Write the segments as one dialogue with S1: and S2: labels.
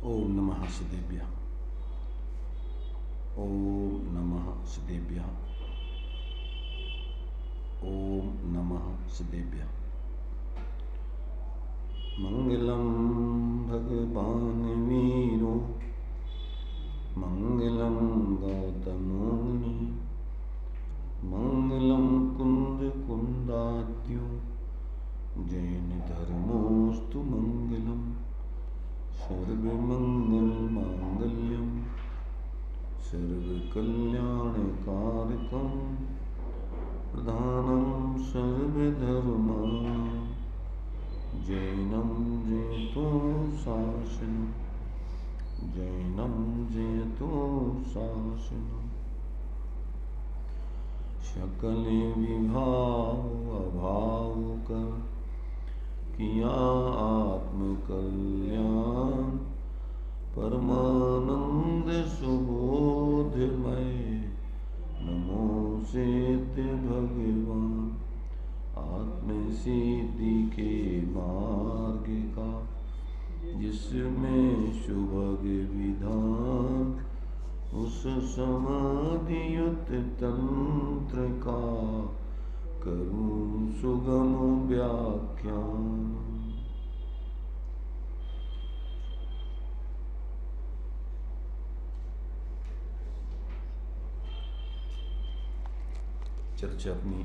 S1: ओम नमः सिद्धेभ्यः। ओम नमः सिद्धेभ्यः। ओम नमः सिद्धेभ्यः। मंगलम भगवान वीरो मंगलम गौतमो मुनि मंगलम कुंद कुंदाद्यो जैन धर्मोस्तु मंगलम सर्वमंगल मांगल्यम सर्वकल्याणकारकम प्रधानम सर्वधर्माणां जैनम जयतो शासनम जैनम जयतो शासनम सकल विभाव अभाव कर किया आत्म कल्याण परमानंद सुबोधमय नमो सेत भगवान आत्म सिद्धि के मार्ग का जिसमें सुभग विधान उस समाधियुत तंत्र का करूं सुगम व्याख्यान। चर्चा अपनी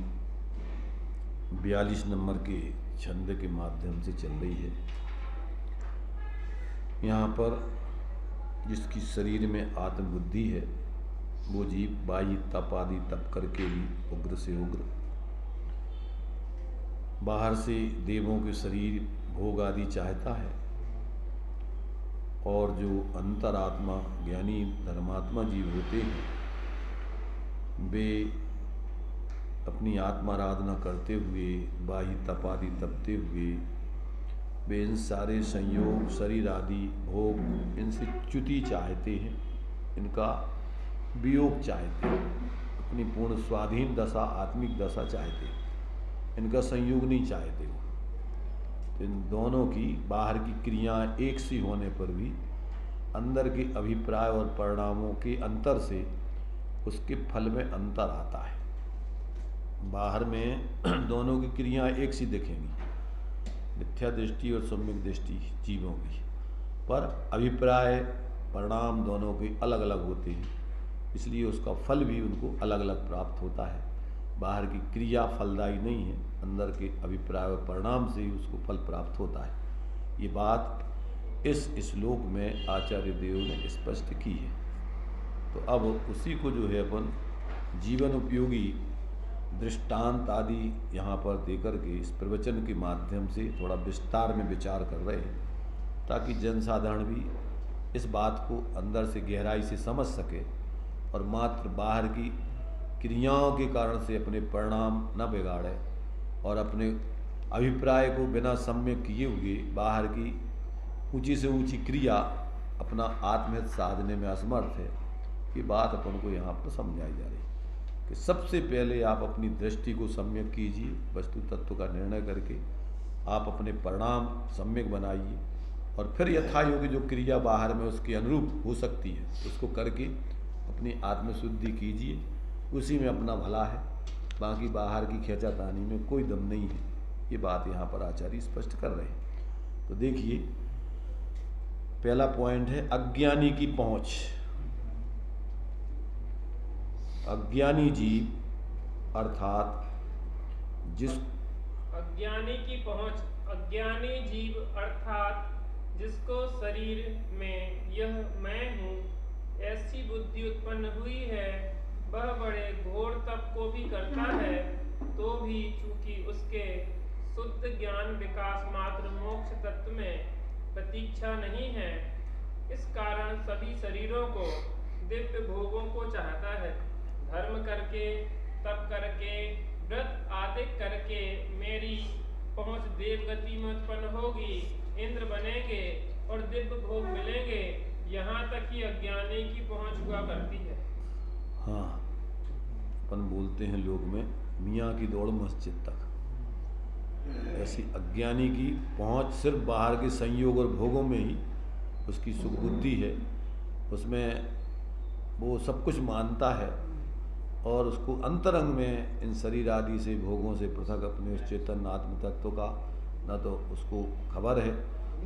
S1: 42 नंबर के छंद के माध्यम से चल रही है। यहाँ पर जिसकी शरीर में आत्मबुद्धि है वो जीव बाह्य तप आदि तप करके भी उग्र से उग्र, बाहर से देवों के शरीर भोग आदि चाहता है, और जो अंतरात्मा ज्ञानी धर्मात्मा जीव होते हैं वे अपनी आत्माराधना करते हुए बाह्य तप आदि तपते हुए वे इन सारे संयोग शरीर आदि भोग इनसे च्युति चाहते हैं, इनका वियोग चाहते हैं, अपनी पूर्ण स्वाधीन दशा आत्मिक दशा चाहते हैं, इनका संयोग नहीं चाहते हो। तो इन दोनों की बाहर की क्रियाएं एक सी होने पर भी अंदर के अभिप्राय और परिणामों के अंतर से उसके फल में अंतर आता है। बाहर में दोनों की क्रियाएं एक सी दिखेंगी, मिथ्या दृष्टि और सम्यक दृष्टि जीवों की, पर अभिप्राय परिणाम दोनों के अलग अलग होते हैं, इसलिए उसका फल भी उनको अलग अलग प्राप्त होता है। बाहर की क्रिया फलदायी नहीं है, अंदर के अभिप्राय और परिणाम से ही उसको फल प्राप्त होता है। ये बात इस श्लोक में आचार्य देव ने स्पष्ट की है। तो अब उसी को जो है अपन जीवन उपयोगी दृष्टांत आदि यहाँ पर देकर के इस प्रवचन के माध्यम से थोड़ा विस्तार में विचार कर रहे हैं, ताकि जनसाधारण भी इस बात को अंदर से गहराई से समझ सके और मात्र बाहर की क्रियाओं के कारण से अपने परिणाम न बिगाड़े और अपने अभिप्राय को बिना सम्यक किए हुए बाहर की ऊंची से ऊंची क्रिया अपना आत्महित साधने में असमर्थ है। ये बात अपन को यहाँ पर समझाई जा रही है कि सबसे पहले आप अपनी दृष्टि को सम्यक कीजिए, वस्तु तत्व का निर्णय करके आप अपने परिणाम सम्यक बनाइए, और फिर यथायोग्य जो क्रिया बाहर में उसके अनुरूप हो सकती है उसको करके अपनी आत्मशुद्धि कीजिए। उसी में अपना भला है, बाकी बाहर की खींचातानी में कोई दम नहीं है। ये बात यहाँ पर आचार्य स्पष्ट कर रहे हैं। तो देखिए, पहला पॉइंट है अज्ञानी की पहुँच। अज्ञानी जीव अर्थात
S2: अज्ञानी की पहुँच, अज्ञानी जीव अर्थात जिसको शरीर में यह मैं हूँ ऐसी बुद्धि उत्पन्न हुई है, वह बड़े घोर तप को भी करता है, तो भी चूंकि उसके शुद्ध ज्ञान विकास मात्र मोक्ष तत्व में प्रतीक्षा नहीं है, इस कारण सभी शरीरों को दिव्य भोगों को चाहता है। धर्म करके, तप करके, व्रत आदि करके मेरी पहुँच देवगति में उत्पन्न होगी, इंद्र बनेंगे और दिव्य भोग मिलेंगे, यहाँ तक कि अज्ञानी की पहुँच हुआ करती है।
S1: हाँ, अपन बोलते हैं लोग में मियाँ की दौड़ मस्जिद तक। ऐसी अज्ञानी की पहुंच सिर्फ बाहर के संयोग और भोगों में ही उसकी सुख बुद्धि है, उसमें वो सब कुछ मानता है और उसको अंतरंग में इन शरीर आदि से भोगों से पृथक अपने उस चेतन आत्म तत्व का न तो उसको खबर है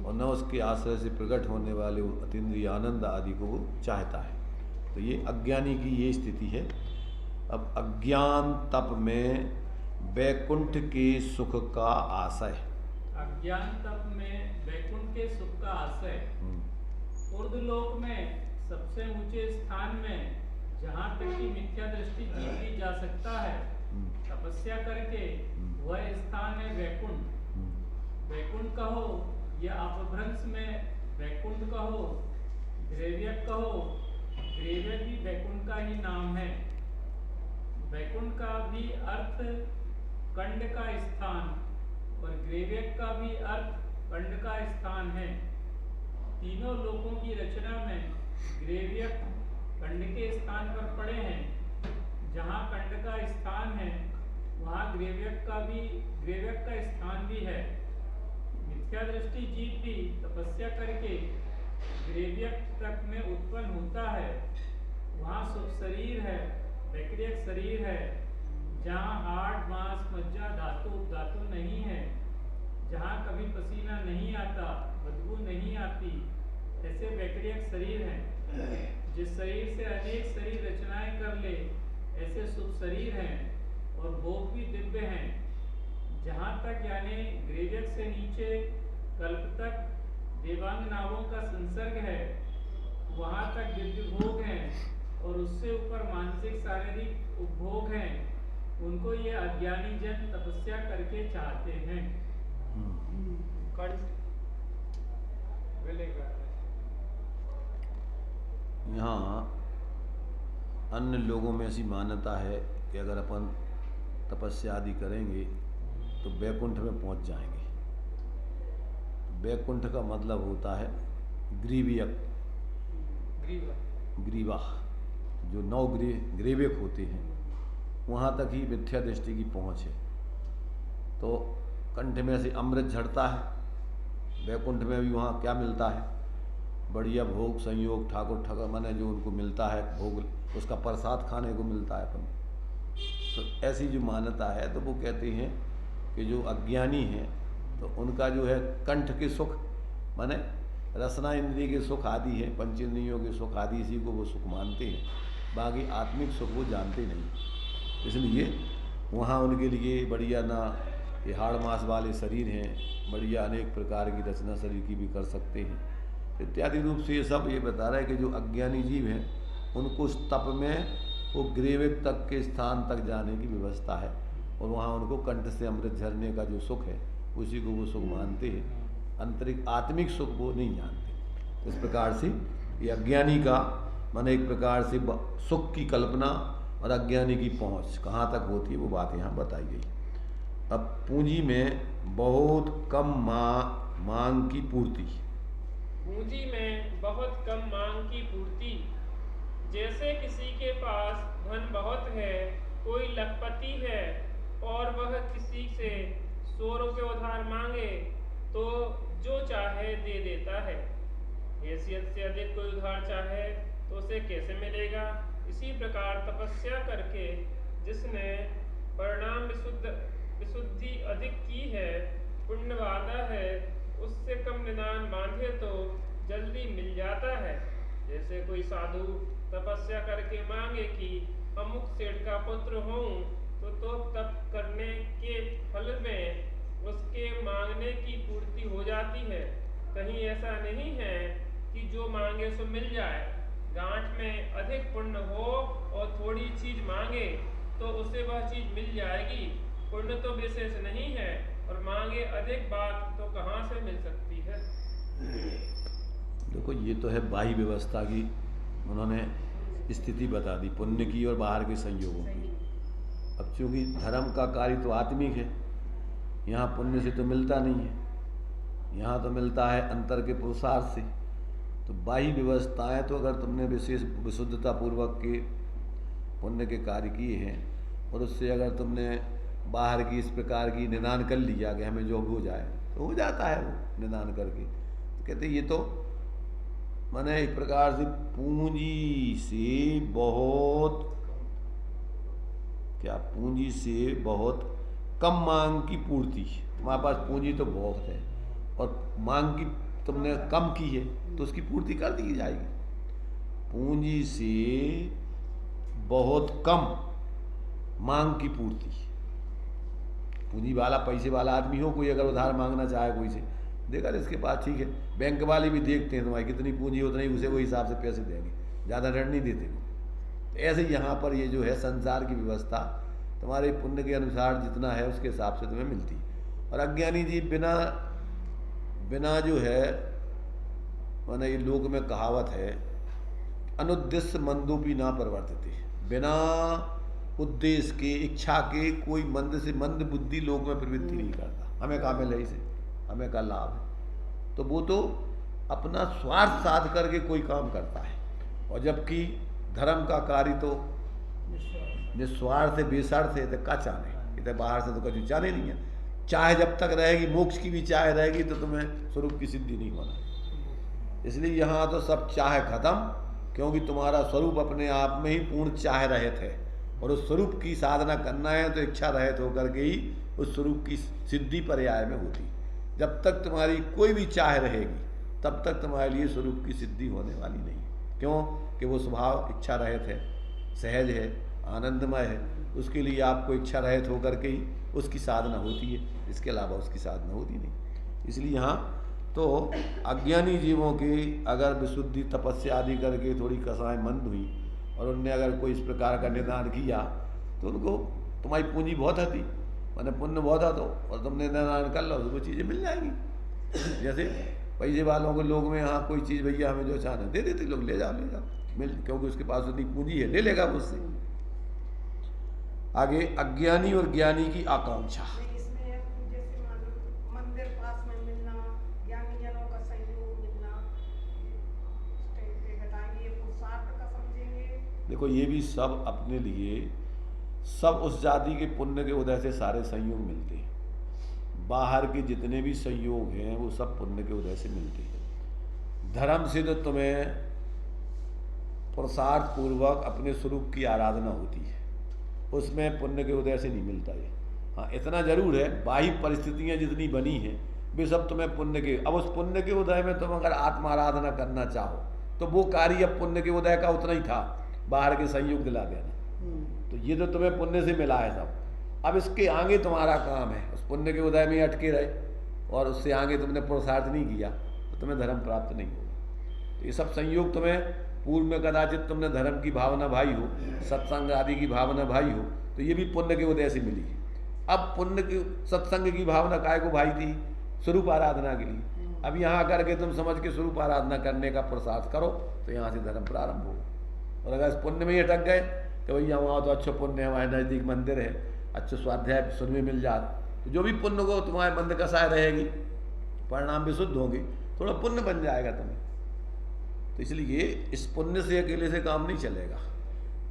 S1: और न उसके आश्रय से प्रकट होने वाले वो अतीन्द्रिय आनंद आदि को वो चाहता है। तो ये अज्ञानी की ये स्थिति है। अब अज्ञान तप में वैकुंठ के सुख का आशय,
S3: अज्ञान तप में वैकुंठ के सुख का आशय, ऊर्ध्वलोक में सबसे ऊंचे स्थान में जहाँ तक की मिथ्या दृष्टि जीती जा सकता है, तपस्या करके वह स्थान है वैकुंठ। वैकुंठ कहो या अपभ्रंश में वैकुंठ कहो, ग्रेव्यक कहो, ग्रेव्यक भी वैकुंठ का ही नाम है। वैकुंठ का भी अर्थ कंड का स्थान और ग्रेव्यक का भी अर्थ कंड का स्थान है। तीनों लोकों की रचना में ग्रेव्यक कंड के स्थान पर पड़े हैं। जहाँ कंड का स्थान है वहाँ ग्रेव्यक का स्थान भी है। मिथ्या दृष्टि जीव भी तपस्या करके ग्रेव्यक तक में उत्पन्न होता है। वहाँ सुख शरीर है, वैक्रियक शरीर है, जहाँ हाड़ मांस मज्जा धातु नहीं है, जहाँ कभी पसीना नहीं आता, बदबू नहीं आती, ऐसे वैक्रियक शरीर हैं। जिस शरीर से अनेक शरीर रचनाएं कर ले, ऐसे शुभ शरीर हैं और भोग भी दिव्य हैं। जहाँ तक यानी ग्रेव्यक से नीचे कल्प तक देवांग नावों का संसर्ग है, वहाँ तक दिव्य भोग हैं और उससे ऊपर मानसिक शारीरिक उपभोग हैं। उनको ये अज्ञानी जन तपस्या करके चाहते हैं।
S1: यहाँ अन्य लोगों में ऐसी मान्यता है कि अगर अपन तपस्या आदि करेंगे तो वैकुंठ में पहुँच जाएंगे। वैकुंठ का मतलब होता है ग्रीवा, जो 9 ग्रीवक होते हैं, वहाँ तक ही मिथ्या दृष्टि की पहुँच है। तो कंठ में से अमृत झड़ता है, वैकुंठ में भी वहाँ क्या मिलता है? बढ़िया भोग संयोग, ठाकुर माने जो उनको मिलता है भोग, उसका प्रसाद खाने को मिलता है अपन। तो ऐसी जो मान्यता है, तो वो कहते हैं कि जो अज्ञानी हैं तो उनका जो है कंठ के सुख माने रसना इंद्रिय के सुख आदि है, पंच इंद्रियों के सुख आदि, इसी को वो सुख मानते हैं। बाकी आत्मिक सुख वो जानते नहीं। इसलिए वहाँ उनके लिए बढ़िया ना ये हाड़ मांस वाले शरीर हैं, बढ़िया अनेक प्रकार की रचना शरीर की भी कर सकते हैं इत्यादि रूप से। ये सब ये बता रहा है कि जो अज्ञानी जीव हैं उनको उस तप में वो ग्रेविक तक के स्थान तक जाने की व्यवस्था है और वहाँ उनको कंठ से अमृत झरने का जो सुख है उसी को वो सुख मानते हैं। आंतरिक आत्मिक सुख वो नहीं जानते। तो इस प्रकार से ये अज्ञानी का मन एक प्रकार से सुख की कल्पना और अज्ञानी की पहुँच कहाँ तक होती है वो बात यहाँ बताई गई। अब पूंजी में बहुत कम मांग की पूर्ति।
S2: पूंजी में बहुत कम मांग की पूर्ति। जैसे किसी के पास धन बहुत है, कोई लखपति है और वह किसी से 100 रुपये उधार मांगे तो जो चाहे दे देता है। हैसियत से अधिक कोई उधार चाहे तो उसे कैसे मिलेगा? इसी प्रकार तपस्या करके जिसने परिणाम विशुद्धि अधिक की है, पुण्य वादा है, उससे कम निदान बांधे तो जल्दी मिल जाता है। जैसे कोई साधु तपस्या करके मांगे कि अमुक सेठ का पुत्र हूँ तो तप करने के फल में उसके मांगने की पूर्ति हो जाती है। कहीं ऐसा नहीं है कि जो मांगे सो मिल जाए। गांठ में अधिक पुण्य हो और थोड़ी चीज मांगे तो उसे वह चीज मिल जाएगी। पुण्य तो विशेष नहीं है और मांगे अधिक बात तो कहाँ से मिल सकती है?
S1: देखो ये तो है बाह्य व्यवस्था की उन्होंने स्थिति बता दी, पुण्य की और बाहर के संयोगों की। अब चूँकि धर्म का कार्य तो आत्मिक है, यहाँ पुण्य से तो मिलता नहीं है, यहाँ तो मिलता है अंतर के पुरुषार्थ से। तो बाह्य व्यवस्थाएं तो अगर तुमने विशेष विशुद्धता पूर्वक के पुण्य के कार्य किए हैं और उससे अगर तुमने बाहर की इस प्रकार की निदान कर लिया कि हमें जो हो जाए तो हो जाता है वो निदान करके। तो कहते ये तो माने एक प्रकार से पूंजी से बहुत क्या, पूंजी से बहुत कम मांग की पूर्ति। तुम्हारे पास पूंजी तो बहुत है और मांग की तुमने कम की है तो उसकी पूर्ति कर दी जाएगी। पूंजी से बहुत कम मांग की पूर्ति। पूंजी वाला, पैसे वाला आदमी हो, कोई अगर उधार मांगना चाहे कोई से, देखा इसके पास ठीक है, बैंक वाले भी देखते हैं तुम्हारी कितनी पूंजी उतना ही उसे वो हिसाब से पैसे देंगे, ज़्यादा ऋण नहीं देते वो। तो ऐसे यहाँ पर ये जो है संसार की व्यवस्था तुम्हारे पुण्य के अनुसार जितना है उसके हिसाब से तुम्हें मिलती है। और अज्ञानी जी बिना बिना जो है, माने ये लोक में कहावत है, अनुद्देश्य मंदोपी ना प्रवर्तते, बिना उद्देश्य के, इच्छा के कोई मंद से मंद बुद्धि लोक में प्रवृत्ति नहीं करता। हमें क्या मिले इसे, हमें क्या लाभ है, तो वो तो अपना स्वार्थ साध करके कोई काम करता है। और जबकि धर्म का कार्य तो निस्वार्थ है, बेसर्त है, तो क्या चाहे, ये तो बाहर से तो कभी चाहे नहीं है। चाहे जब तक रहेगी, मोक्ष की भी चाहे रहेगी, तो तुम्हें स्वरूप की सिद्धि नहीं होना है। इसलिए यहाँ तो सब चाहे खत्म, क्योंकि तुम्हारा स्वरूप अपने आप में ही पूर्ण चाह रहित है। और उस स्वरूप की साधना करना है तो इच्छा रहित होकर के ही उस स्वरूप की सिद्धि पर्याय में होती। जब तक तुम्हारी कोई भी चाह रहेगी तब तक तुम्हारे लिए स्वरूप की सिद्धि होने वाली नहीं। क्यों कि वो स्वभाव इच्छा रहित है, सहज है, आनंदमय है। उसके लिए आपको इच्छा रहित होकर के ही उसकी साधना होती है, इसके अलावा उसकी साधना होती नहीं। इसलिए यहाँ तो अज्ञानी जीवों की अगर विशुद्धि तपस्या आदि करके थोड़ी कसाएं मंद हुई और उनने अगर कोई इस प्रकार का निदान किया तो उनको, तुम्हारी पूंजी बहुत आती, मैंने पुण्य बहुत आता और तुमने निदान कर लो तो वो चीज़ें मिल जाएंगी। जैसे पैसे वालों को लोग में यहाँ कोई चीज़ भैया हमें जो चाहना दे देते लोग, ले जाओ मिल, क्योंकि उसके पास उतनी पूंजी है, ले लेगा मुझसे। आगे अज्ञानी और ज्ञानी की आकांक्षा। देखो ये भी सब अपने लिए, सब उस जाति के पुण्य के उदय से सारे संयोग मिलते हैं। बाहर के जितने भी संयोग हैं वो सब पुण्य के उदय से मिलते हैं। धर्म से तो तुम्हें पुरुषार्थ पूर्वक अपने स्वरूप की आराधना होती है, उसमें पुण्य के उदय से नहीं मिलता है। हाँ इतना जरूर है, बाह्य परिस्थितियाँ जितनी बनी हैं वे सब तुम्हें पुण्य के, अब उस पुण्य के उदय में तुम अगर आत्मा आराधना करना चाहो तो वो कार्य अब पुण्य के उदय का उतना ही था, बाहर के संयोग दिला देना। तो ये तो तुम्हें पुण्य से मिला है सब। अब इसके आगे तुम्हारा काम है, उस पुण्य के उदय में अटके रहे और उससे आगे तुमने पुरुषार्थ नहीं किया तो तुम्हें धर्म प्राप्त नहीं होगा। तो ये सब संयोग तुम्हें पूर्व में कदाचित तुमने धर्म की भावना भाई हो, सत्संग आदि की भावना भाई हो, तो ये भी पुण्य के उदय से मिली है। अब पुण्य की सत्संग की भावना काय को भाई थी, स्वरूप आराधना के लिए। अब यहाँ करके तुम समझ के स्वरूप आराधना करने का पुरुषार्थ करो तो यहाँ से धर्म प्रारंभ होगा। और अगर इस पुण्य में ही अटक गए तो भैया वहाँ तो अच्छा पुण्य है, वहाँ नज़दीक मंदिर है, अच्छा स्वाध्याय सुनने मिल जात, तो जो भी पुण्य को तुम्हारे मंद कसाय रहेगी, परिणाम भी शुद्ध होंगे, थोड़ा पुण्य बन जाएगा तुम्हें। तो इसलिए इस पुण्य से अकेले से काम नहीं चलेगा।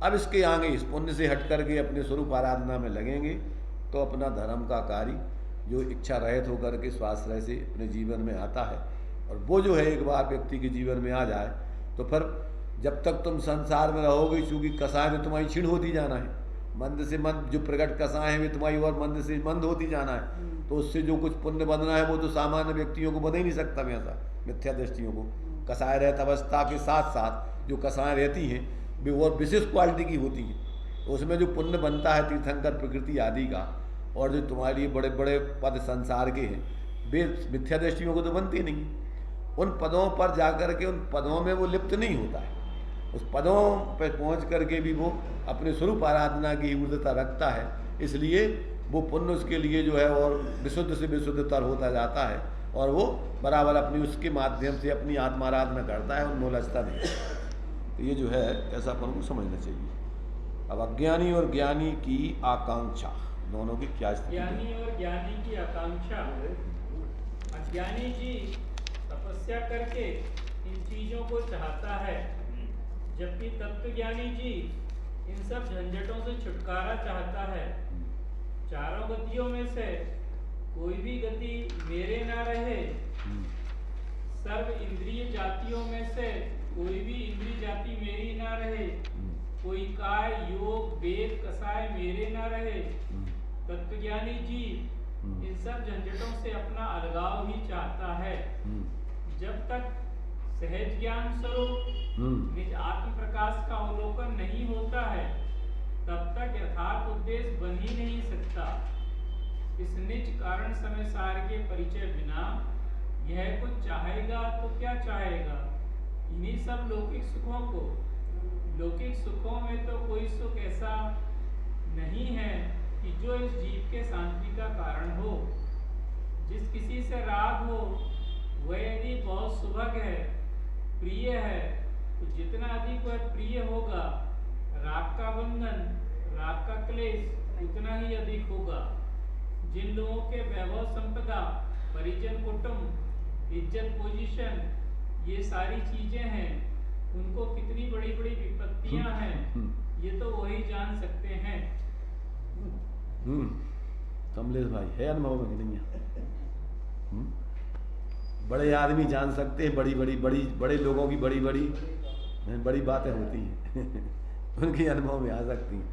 S1: अब इसके आगे इस पुण्य से हट करके अपने स्वरूप आराधना में लगेंगे तो अपना धर्म का कार्य जो इच्छा रहित होकर के स्वाश्रय से अपने जीवन में आता है, और वो जो है एक बार व्यक्ति के जीवन में आ जाए तो फिर जब तक तुम संसार में रहोगे, चूँकि कसाएँ तो तुम्हारी क्षीण होती जाना है, मंद से मंद जो प्रकट कसाएँ हैं वे तुम्हारी और मंद से मंद होती जाना है। तो उससे जो कुछ पुण्य बनना है वो तो सामान्य व्यक्तियों को बन ही नहीं सकता, वैसा मिथ्या दृष्टियों को। कसाय रहत अवस्था के साथ साथ जो कसाएँ रहती हैं वे और विशेष क्वालिटी की होती हैं, तो उसमें जो पुण्य बनता है तीर्थंकर प्रकृति आदि का, और जो तुम्हारे लिए बड़े बड़े पद संसार के हैं, वे मिथ्या दृष्टियों को तो बनती नहीं। उन पदों पर जाकर के उन पदों में वो लिप्त नहीं होता है, उस पदों पर पहुंच करके भी वो अपने स्वरूप आराधना की ऊर्धता रखता है। इसलिए वो पुण्य उसके लिए जो है और विशुद्ध से विशुद्धतर होता जाता है, और वो बराबर अपनी उसके माध्यम से अपनी आत्मा आराधना करता है, उनमें उलझता नहीं। तो ये जो है ऐसा अपन को समझना चाहिए। अब अज्ञानी और ज्ञानी की आकांक्षा दोनों की क्या स्थिति है?
S3: ज्ञानी और ज्ञानी की आकांक्षा। अज्ञानी जी तपस्या करके इन चीजों को चाहता है, जबकि तत्वज्ञानी जी इन सब झंझटों से छुटकारा चाहता है। चारों गतियों में से कोई भी गति मेरे ना रहे, सर्व इंद्रिय जातियों में से कोई भी इंद्रिय जाति मेरी ना रहे, कोई काय योग वेद कसाय मेरे ना रहे। तत्वज्ञानी जीव इन सब झंझटों से अपना अलगाव ही चाहता है। जब तक सहज ज्ञान स्वरूप निज आत्म प्रकाश का अवलोकन नहीं होता है, तब तक यथार्थ उद्देश्य बन ही नहीं सकता। इस निज कारण समय सार के परिचय बिना यह कुछ चाहेगा तो क्या चाहेगा? इन्हीं सब लौकिक सुखों को। लौकिक सुखों में तो कोई सुख ऐसा नहीं है कि जो इस जीव के शांति का कारण हो। जिस किसी से राग हो वह यदि बहुत सुभग है, प्रिय है, तो जितना अधिक वह प्रिय होगा, राग का बंधन, राग का क्लेश उतना ही अधिक होगा। जिन लोगों के वैभव संपदा, परिजन कुटुंब, इज्जत पोजीशन, ये सारी चीजें हैं, उनको कितनी बड़ी बड़ी विपत्तियां हैं, ये तो वही जान सकते हैं।
S1: कमलेश भाई है अनुभव में कि नहीं है? बड़े आदमी जान सकते हैं, बड़े लोगों की बड़ी बातें होती हैं उनके अनुभव में आ सकती हैं।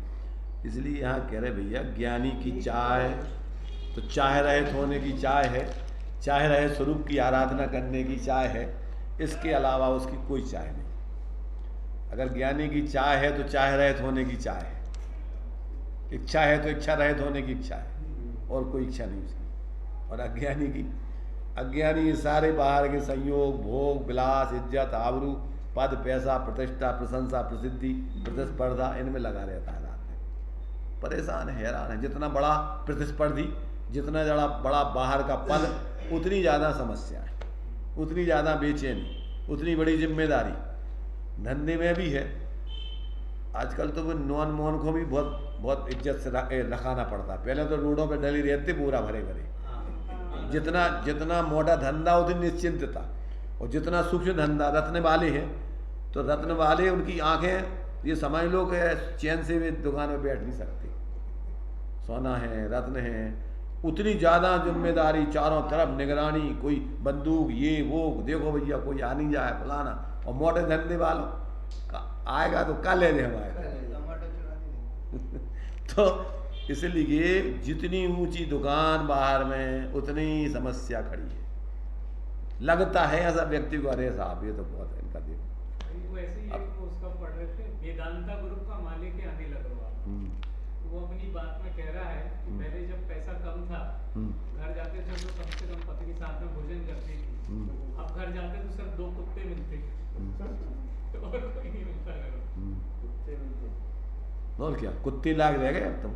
S1: इसलिए यहाँ कह रहे भैया, ज्ञानी की चाह तो चाह रहित होने की चाह है, चाह रहे स्वरूप की आराधना करने की चाह है, इसके अलावा उसकी कोई चाह नहीं। अगर ज्ञानी की चाह है तो चाह रहित होने की चाह है, इच्छा है तो इच्छा रहित होने की इच्छा है, और कोई इच्छा नहीं उसकी। और अज्ञानी ये सारे बाहर के संयोग, भोग, विलास, इज्जत, आबरू, पद, पैसा, प्रतिष्ठा, प्रशंसा, प्रसिद्धि, प्रतिस्पर्धा, इनमें लगा रहता है। रात में परेशान है, हैरान है। जितना बड़ा प्रतिस्पर्धी, जितना बड़ा बाहर का पद, उतनी ज़्यादा समस्या है, उतनी ज़्यादा बेचैनी, उतनी बड़ी जिम्मेदारी। धंधे में भी है आजकल तो वो नॉन मोहन को भी बहुत इज्जत से रखाना पड़ता है। पहले तो रोडों पे डली रहते पूरा भरे भरे। जितना मोटा धंधा उतनी निश्चिंतता, और जितना सूक्ष्म धंधा रत्न वाले हैं, तो रत्न वाले उनकी आंखें ये समझ लो कि चैन से वे दुकान में बैठ नहीं सकते। सोना है, रत्न है, उतनी ज़्यादा जिम्मेदारी, चारों तरफ निगरानी, कोई बंदूक, ये वो, देखो भैया कोई आ नहीं जाए फलाना। और मोटे धंधे वालों आएगा तो कल ले दे हमारे तो इसलिए जितनी ऊंची दुकान बाहर में, उतनी समस्या खड़ी है। लगता है ऐसा व्यक्ति को, अरे साहब ये तो बहुत है इनका। देखो
S3: वैसे ही एक उसका पढ़ रहे थे, वेदांता ग्रुप का मालिक है अनिल अग्रवाल। वो अपनी बात में कह रहा है कि पहले जब पैसा कम था, घर जाते थे तो कम से कम पत्नी साथ में भोजन करती थी। अब घर जाते तो सिर्फ 2 कुत्ते मिलते और कोई नहीं मिलता। कुत्ते मिलते
S1: और क्या, कुत्ते लाग रह गए अब तुम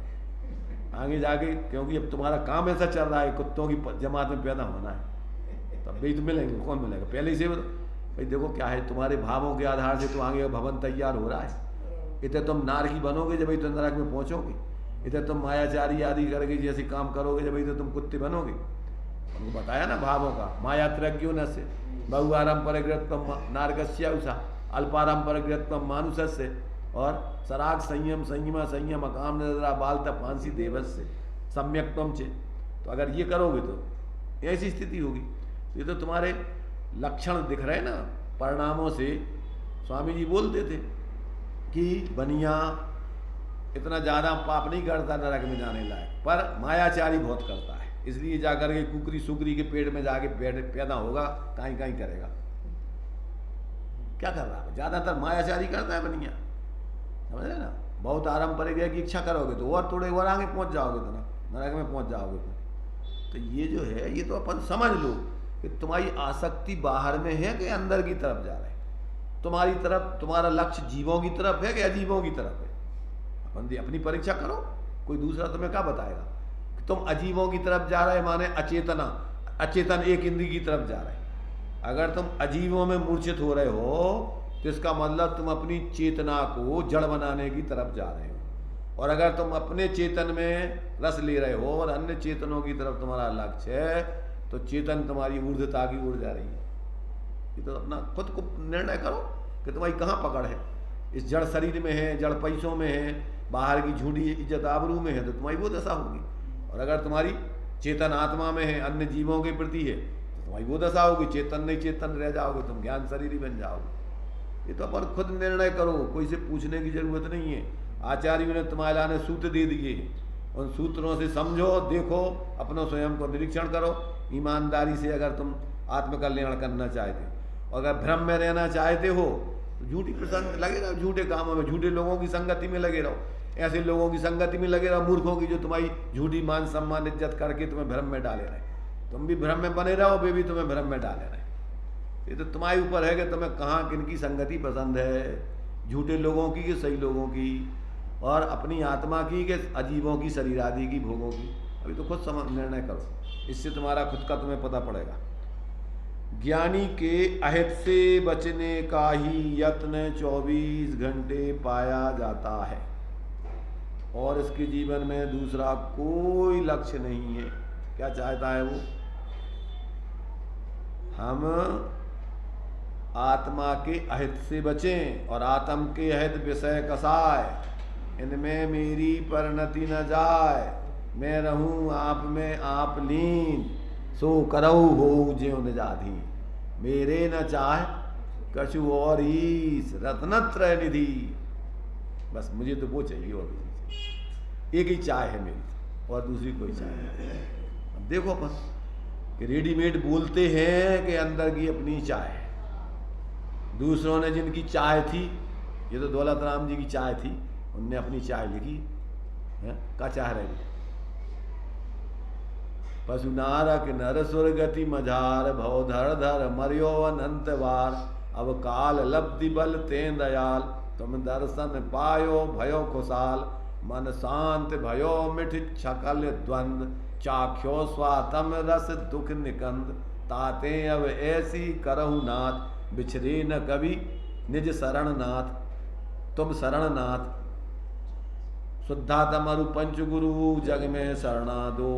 S1: आगे जाके, क्योंकि अब तुम्हारा काम ऐसा चल रहा है, कुत्तों की जमात में पैदा होना है, तब भी तो मिलेंगे। कौन मिलेगा? पहले से भाई देखो क्या है, तुम्हारे भावों के आधार से तो आगे भवन तैयार हो रहा है। इतने तुम नारकी बनोगे जब तो नरक में पहुंचोगे, इतने तुम मायाचारी आदि करके जैसे काम करोगे जब तो तुम कुत्ते बनोगे। हमको बताया ना भावों का, माया त्रज्ञो न से बहुआरम परिग्रहत्वम नारकस्य उषा अल्पारम परिग्रहत्वम मानुषस्य, और सराग संयम संयम अकाम नजरा बालता फांसी देवस से सम्यक्तम चे। तो अगर ये करोगे तो ऐसी स्थिति होगी। ये तो तुम्हारे लक्षण दिख रहे ना परिणामों से। स्वामी जी बोलते थे कि बनिया इतना ज़्यादा पाप नहीं करता नरक में जाने लायक, पर मायाचारी बहुत करता है। इसलिए जाकर के कुकरी सुकरी के पेट में जाके पैदा होगा, कहीं करेगा। क्या कर रहा है? ज़्यादातर मायाचारी करता है बनिया, समझ रहे ना। बहुत आराम पड़ेगा की इच्छा करोगे तो और थोड़े और आगे पहुंच जाओगे, तो नरक में पहुंच जाओगे। तो ये जो है, ये तो अपन समझ लो कि तुम्हारी आसक्ति बाहर में है कि अंदर की तरफ जा रहे है। तुम्हारी तरफ, तुम्हारा लक्ष्य जीवों की तरफ है कि अजीबों की तरफ है? अपन अपनी परीक्षा करो, कोई दूसरा तुम्हें क्या बताएगा कि तुम अजीबों की तरफ जा रहे, माने अचेतन एक इंद्रिय की तरफ जा रहे। अगर तुम अजीबों में मूर्छित हो रहे हो तो इसका मतलब तुम अपनी चेतना को जड़ बनाने की तरफ जा रहे हो। और अगर तुम अपने चेतन में रस ले रहे हो और अन्य चेतनों की तरफ तुम्हारा लक्ष्य है, तो चेतन तुम्हारी ऊर्ध्वता की ओर जा रही है। ये तो अपना खुद को निर्णय करो कि तुम्हारी कहाँ पकड़ है। इस जड़ शरीर में है, जड़ पैसों में है, बाहर की झूठी इज्जत आबरू में है, तो तुम्हारी वो दशा होगी। और अगर तुम्हारी चेतन आत्मा में है, अन्य जीवों के प्रति है, तो तुम्हारी वो दशा होगी, चेतन नहीं चेतन रह जाओगे, तुम ज्ञान शरीर ही बन जाओगे। ये तो अपन खुद निर्णय करो, कोई से पूछने की जरूरत नहीं है। आचार्यों ने तुम्हारे लाने सूत्र दे दिए, उन सूत्रों से समझो, देखो, अपना स्वयं को निरीक्षण करो। ईमानदारी से अगर तुम आत्मकल्याण करना चाहते हो, अगर भ्रम में रहना चाहते हो तो झूठी प्रसंग लगे रहो, झूठे कामों में, झूठे लोगों की संगति में लगे रहो, ऐसे लोगों की संगति में लगे रहो, मूर्खों की, जो तुम्हारी झूठी मान सम्मान इज्जत करके तुम्हें भ्रम में डाले रहे। तुम भी भ्रम में बने रहो, वे भी तुम्हें भ्रम में डाले रहे। ये तो तुम्हारे ऊपर है कि तुम्हें कहाँ किनकी संगति पसंद है, झूठे लोगों की कि सही लोगों की, और अपनी आत्मा की कि अजीबों की, शरीर आदि की, भोगों की। अभी तो खुद निर्णय करो, इससे तुम्हारा खुद का तुम्हें पता पड़ेगा। ज्ञानी के अहित से बचने का ही यत्न 24 घंटे पाया जाता है, और इसके जीवन में दूसरा कोई लक्ष्य नहीं है। क्या चाहता है वो? हम आत्मा के अहित से बचें, और आत्म के अहित विषय कसाय, इनमें मेरी परिणति न जाए, मैं रहूं आप में आप लीन, सो करऊ हो ज्यों निजाधीन, मेरे न चाह कछु और ईस, रत्नत्रय निधि। बस मुझे तो वो चाहिए, और एक ही चाह है मेरी, और दूसरी कोई चाह नहीं। अब देखो अपन कि रेडीमेड बोलते हैं कि अंदर की अपनी चाह है। दूसरों ने जिनकी चाह थी, ये तो दौलत राम जी की चाह थी, उनने अपनी चाह लिखी है, क्या चाह रही? पशु नारक नर सुरगति मझार, भव धर धर मरियो अनंत बार, अब काल लब्धि बल तें दयाल, तुम दर्शन पायो भयो खुशाल, मन शांत भयो मिठ छकल द्वंद, चाख्यो स्वातम रस दुख निकंद, ताते अब ऐसी करहु नाथ, बिछरे न कभी निज शरण नाथ, तुम शरण नाथ, शुद्धा तमरु पंच गुरु, जग में शरणा दो,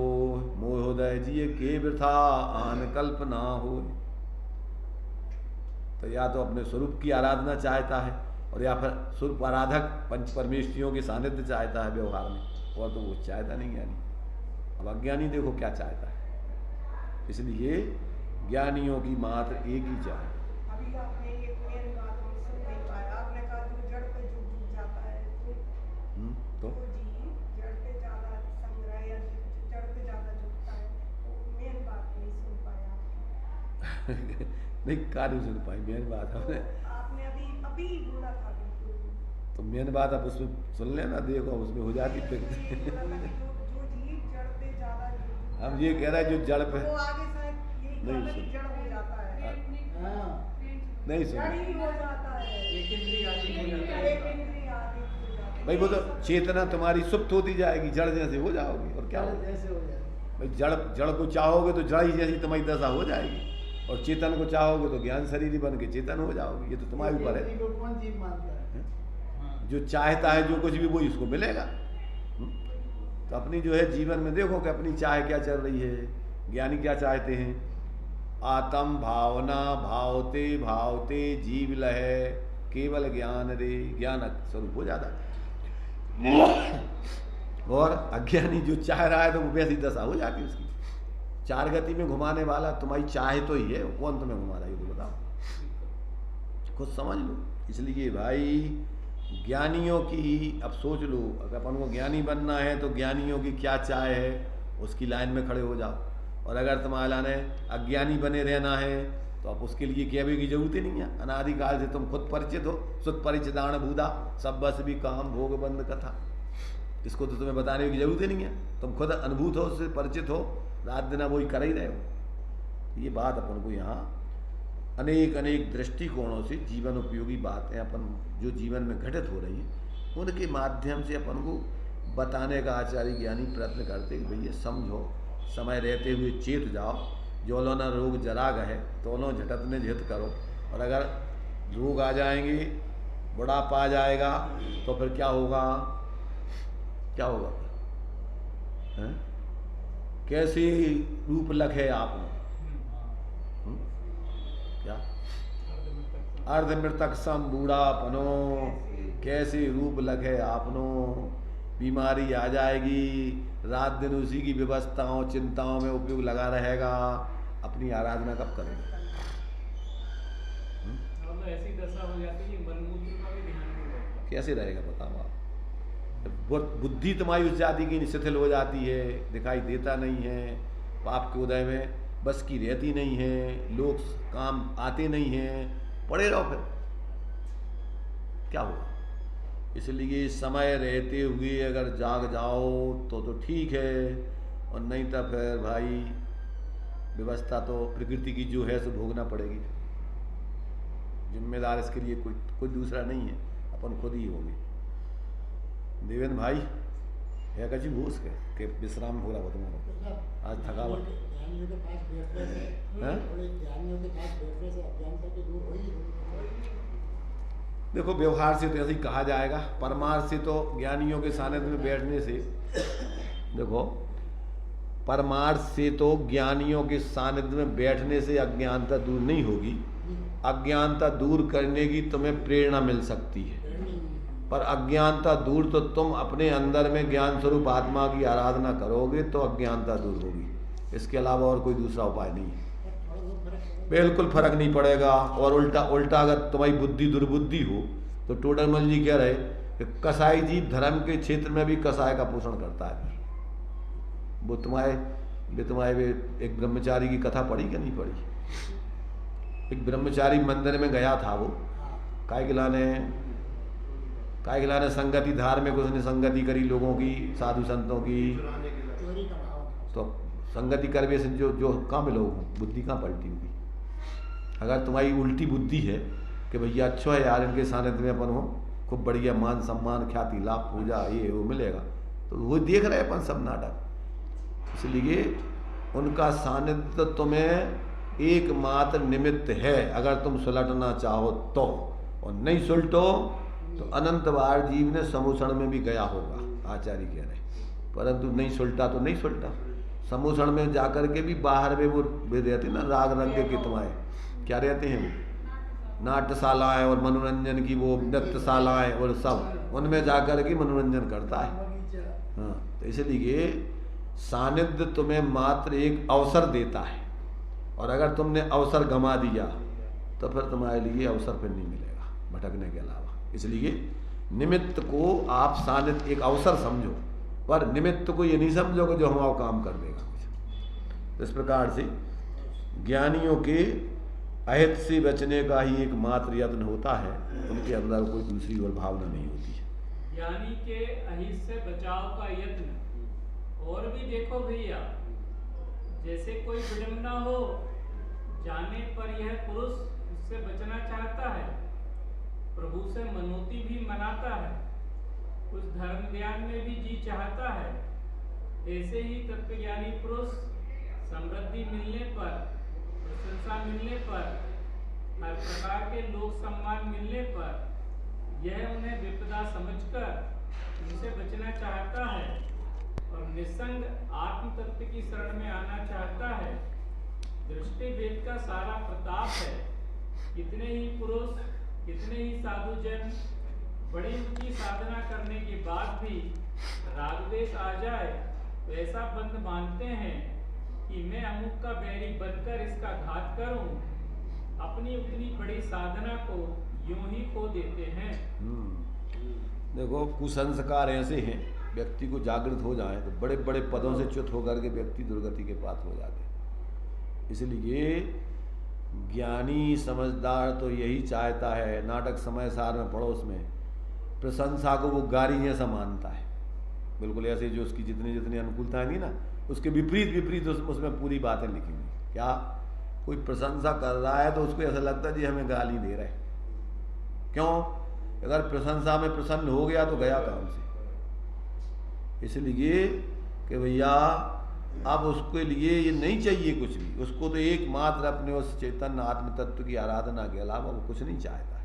S1: मोहोदय जिये के वृथा आन कल्पना हो। तो या तो अपने स्वरूप की आराधना चाहता है, और या फिर स्वरूप आराधक पंच परमेश्वरियों के सानिध्य चाहता है व्यवहार में, और तो वो चाहता नहीं ज्ञानी। अब अज्ञानी देखो क्या चाहता है। इसलिए ज्ञानियों की मात्र एक ही चाह है।
S4: अभी आपने ये मेन बात हम सुन नहीं पाया, आपने कहा जो जड़ पे जो डूब जाता है तो जी जड़ पे ज्यादा संग्रह या जड़ पे ज्यादा झुकता है, वो मेन बात नहीं सुन पाया।
S1: नहीं, क्या नहीं सुन पाई मेन बात हमने?
S4: आपने अभी बोला था बिल्कुल,
S1: तो मेन बात अब उसमें सुन लेना, देखो उसमें हो जाती फिर।
S4: जो जीव जड़ पे ज्यादा,
S1: हम ये कह रहे हैं जो जड़ पे,
S4: वो आगे शायद यही
S1: नहीं
S4: कहना कि
S1: सुन।
S4: जड़ हो जाता है,
S1: नहीं
S4: जड़
S1: सुन
S4: ही हो जाता है,
S3: एक इंद्रिय आदि हो जाता
S4: एक
S3: है।
S4: इंद्रिय आदि हो जाता है।
S1: भाई, वो तो चेतना तुम्हारी सुप्त होती जाएगी, जड़ जैसे हो जाओगी, और क्या होगा
S4: जैसे हो जाए
S1: भाई? जड़ को चाहोगे तो जड़ ही जैसी तुम्हारी दशा हो जाएगी, और चेतन को चाहोगे तो ज्ञान शरीर ही बन के चेतन हो जाओगे। ये तो तुम्हारे ऊपर है।
S4: कौन जीव मानता है?
S1: जो चाहता है जो कुछ भी वो इसको मिलेगा। तो अपनी जो है जीवन में देखो कि अपनी चाह क्या चल रही है। ज्ञानी क्या चाहते हैं? आत्म भावना भावते भावते जीव लहे, केवल ज्ञान रे, ज्ञान स्वरूप हो जाता है। और अज्ञानी जो चाह रहा है तो वो वैसी दशा हो जाती है उसकी। चार गति में घुमाने वाला तुम्हारी चाह तो ही है, कौन तुम्हें घुमा रहा है ये तो बताओ, खुद समझ लो। इसलिए भाई ज्ञानियों की अब सोच लो, अगर अपन को ज्ञानी बनना है तो ज्ञानियों की क्या चाह है उसकी लाइन में खड़े हो जाओ। और अगर तुम्हारे लाने अज्ञानी बने रहना है तो अब उसके लिए कहने की जरूरत ही नहीं है। अनादिकाल से तुम खुद परिचित हो, सुत परिचितान भूदा, सब बस भी काम भोग बंद कथा। इसको तो तुम्हें बताने की जरूरत ही नहीं है, तुम खुद अनुभूत हो, उससे परिचित हो, रात दिन वही कर ही रहे हो। ये बात अपन को यहाँ अनेक अनेक दृष्टिकोणों से जीवन उपयोगी बातें अपन जो जीवन में घटित हो रही हैं उनके माध्यम से अपन को बताने का आचार्य ज्ञानी प्रयत्न करते कि भैया समझो, समय रहते हुए चेत जाओ, जो लो न रोग जरा गए तो लो झटत ने झित करो। और अगर रोग आ जाएंगे, बुढ़ापा आ जाएगा तो फिर क्या होगा? क्या होगा फिर? हैं? कैसे रूप लखे आपने? क्या अर्धमृतक सम बूढ़ापनो, कैसे रूप लगे आपनो? बीमारी आ जाएगी, रात दिन उसी की व्यवस्थाओं चिंताओं में उपयोग लगा रहेगा, अपनी आराधना कब करेगा?
S3: मतलब ऐसी दशा हो जाती है कि मनमूत्र का भी ध्यान नहीं रहता।
S1: कैसे रहेगा बताओ आप? बुद्धि तुम्हारी उस जाति की शिथिल हो जाती है, दिखाई देता नहीं है, पाप के उदय में बस की रहती नहीं है, लोग काम आते नहीं हैं, पड़े रहो फिर क्या होगा? इसलिए समय रहते हुए अगर जाग जाओ तो ठीक है, और नहीं तो फिर भाई व्यवस्था तो प्रकृति की जो है सो भोगना पड़ेगी। जिम्मेदार इसके लिए कोई दूसरा नहीं है, अपन खुद ही होंगे। देवेंद्र भाई है कची घूस के विश्राम हो रहा हो तुम्हारा, आज थकावट देखो व्यवहार से तो ऐसे ही कहा जाएगा, परमार्थ से तो ज्ञानियों के सानिध्य में बैठने से, देखो परमार्थ से तो ज्ञानियों के सानिध्य में बैठने से अज्ञानता दूर नहीं होगी, अज्ञानता दूर करने की तुम्हें प्रेरणा मिल सकती है, पर अज्ञानता दूर तो तुम अपने अंदर में ज्ञान स्वरूप आत्मा की आराधना करोगे तो अज्ञानता दूर होगी, इसके अलावा और कोई दूसरा उपाय नहीं है। बिल्कुल फर्क नहीं पड़ेगा। और उल्टा अगर तुम्हारी बुद्धि दुर्बुद्धि हो तो टोडरमल जी कह रहे कि कसाई जी धर्म के क्षेत्र में भी कसाई का पोषण करता है। वो तुम्हारे एक ब्रह्मचारी की कथा पढ़ी क्या नहीं पढ़ी? एक ब्रह्मचारी मंदिर में गया था, वो काय गिलाने संगति धार्मिक उसने संगति करी लोगों की, साधु संतों की, तो संगति करवे से जो कहाँ मिलो बुद्धि कहाँ पलटी होगी? अगर तुम्हारी उल्टी बुद्धि है कि भैया अच्छा है यार इनके सानिध्य में अपन हो, खूब बढ़िया मान सम्मान ख्याति लाभ पूजा ये वो मिलेगा, तो वो देख रहे अपन सब नाटक। इसलिए उनका सानिध्य तुम्हें एकमात्र निमित्त है, अगर तुम सुलटना चाहो तो, और नहीं सुलटो तो अनंत बार जीव ने समूषण में भी गया होगा, आचार्य कह रहे, परंतु नहीं सुलटा तो नहीं सुलटा। समूषण में जाकर के भी बाहर में वो रहते ना राग रंग के कितवाएँ क्या रहते हैं, वो नाट्यशालाएँ और मनोरंजन की वो नृत्यशालाएँ और सब, उनमें जाकर के मनोरंजन करता है। हाँ, तो इसलिए सानिध्य तुम्हें मात्र एक अवसर देता है, और अगर तुमने अवसर गंवा दिया तो फिर तुम्हारे लिए अवसर फिर नहीं मिलेगा भटकने के अलावा। इसलिए निमित्त को आप सानिध्य एक अवसर समझो, पर निमित्त को ये नहीं समझो कि जो हमारा काम कर देगा कुछ। इस प्रकार से ज्ञानियों के अहित से बचने का ही एक मात्र यत्न होता है, उनके अंदर कोई दूसरी और भावना नहीं होती है।
S3: ज्ञानी के अहित से बचाव का यत्न और भी देखो भैया, जैसे कोई विडंबना हो जाने पर यह पुरुष उससे बचना चाहता है, प्रभु से मनोती भी मनाता है, कुछ धर्म ज्ञान में भी जी चाहता है, ऐसे ही तत्वज्ञानी पुरुष समृद्धि मिलने पर, प्रशंसा मिलने पर, हर प्रकार के लोक सम्मान मिलने पर यह उन्हें विपदा समझकर उनसे बचना चाहता है और निसंग आत्म तत्व की शरण में आना चाहता है। दृष्टि भेद का सारा प्रताप है। कितने ही पुरुष, कितने ही साधुजन बड़ी ऊंची साधना करने के बाद भी रागद्वेष आ जाए तो ऐसा बंध मानते हैं कि मैं अमुक का बैरी बनकर इसका घात करूं, अपनी उतनी बड़ी साधना को यूं ही खो देते हैं।
S1: देखो कुसंस्कार ऐसे हैं, व्यक्ति को जागृत हो जाए तो बड़े बड़े पदों से च्युत होकर के व्यक्ति दुर्गति के पात्र हो जाते हैं। इसलिए ज्ञानी समझदार तो यही चाहता है, नाटक समय सार में पढ़ो, उसमें प्रशंसा को वो गारी जैसा मानता है, बिल्कुल ऐसे जो उसकी जितनी जितनी अनुकूलता है ना, उसके विपरीत उसमें पूरी बातें लिखेंगे। क्या कोई प्रशंसा कर रहा है तो उसको ऐसा लगता है जी हमें गाली दे रहा है। क्यों? अगर प्रशंसा में प्रसन्न हो गया तो गया काम से। इसलिए कि भैया अब उसके लिए ये नहीं चाहिए कुछ भी, उसको तो एकमात्र अपने उस चैतन्य आत्म तत्व की आराधना के अलावा वो कुछ नहीं चाहता है।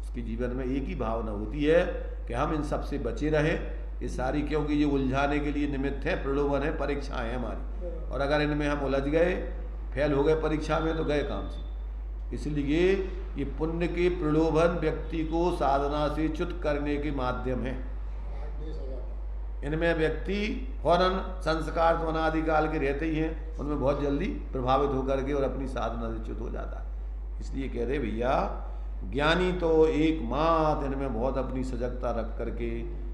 S1: उसके जीवन में एक ही भावना होती है कि हम इन सब से बचे रहें। ये सारी क्योंकि ये उलझाने के लिए निमित्त है, प्रलोभन है, परीक्षाएं हैं हमारी, और अगर इनमें हम उलझ गए, फेल हो गए परीक्षा में तो गए काम से। इसलिए ये पुण्य के प्रलोभन व्यक्ति को साधना से च्युत करने के माध्यम है। इनमें व्यक्ति फौरन संस्कार तो अनादिकाल के रहते ही हैं, उनमें बहुत जल्दी प्रभावित होकर के और अपनी साधना से च्युत हो जाता है। इसलिए कह रहे भैया ज्ञानी तो एकमात्र इनमें बहुत अपनी सजगता रख करके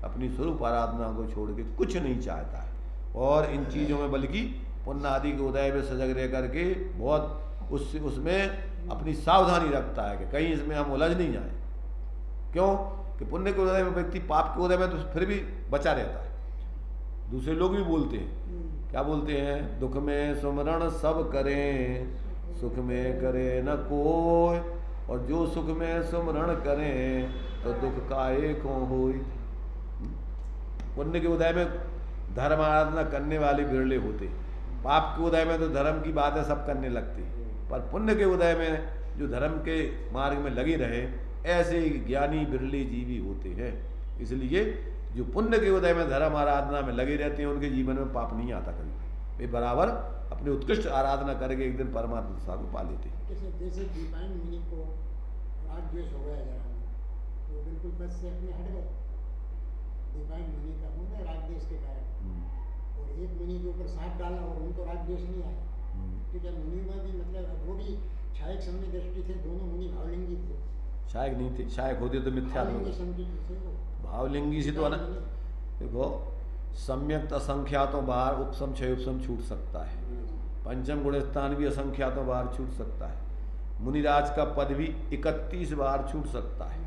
S1: अपनी स्वरूप आराधना को छोड़ के कुछ नहीं चाहता है, और इन चीज़ों में बल्कि पुण्य आदि के उदय में सजग रह करके बहुत उसमें अपनी सावधानी रखता है कि कहीं इसमें हम उलझ नहीं जाएं। क्यों कि पुण्य के उदय में व्यक्ति पाप के उदय में तो फिर भी बचा रहता है। दूसरे लोग भी बोलते हैं, क्या बोलते हैं, दुख में सुमरण सब करें, सुख में करे न कोई, और जो सुख में सुमरण करें तो दुख काहे को होई। पुण्य के उदय में धर्म आराधना करने वाले बिरले होते, पाप के उदय में तो धर्म की बातें सब करने लगते, पर पुण्य के उदय में जो धर्म के मार्ग में लगे रहे ऐसे ज्ञानी बिरले जीवी होते हैं। इसलिए जो पुण्य के उदय में धर्म आराधना में लगे रहते हैं उनके जीवन में पाप नहीं आता कभी, वे बराबर अपने उत्कृष्ट आराधना करके एक दिन परमात्मा दिशा को पा लेते हैं।
S5: जैसे दीपायन मुनि को राग द्वेष हो गया जरा, तो बिल्कुल बस से अपने हट गए। दीपायन मुनि का होगा राग द्वेष के कारण, और एक मुनि के ऊपर सांप डाला और उनको राग द्वेष नहीं आया। तो क्या मुनि में भी मतलब वो भी छायक सम्य दृष्टि थे, दोनों मुनि भावलिंगी थे।
S1: शायक नहीं थे, शायक होते तो मिथ्या भावलिंगी से तो ना। देखो सम्यक असंख्यातों बाहर उपसम क्षय उपसम छूट सकता है, पंचम गुण स्थान भी असंख्यातों बाहर छूट सकता है, मुनिराज का पद भी 31 बार छूट सकता है,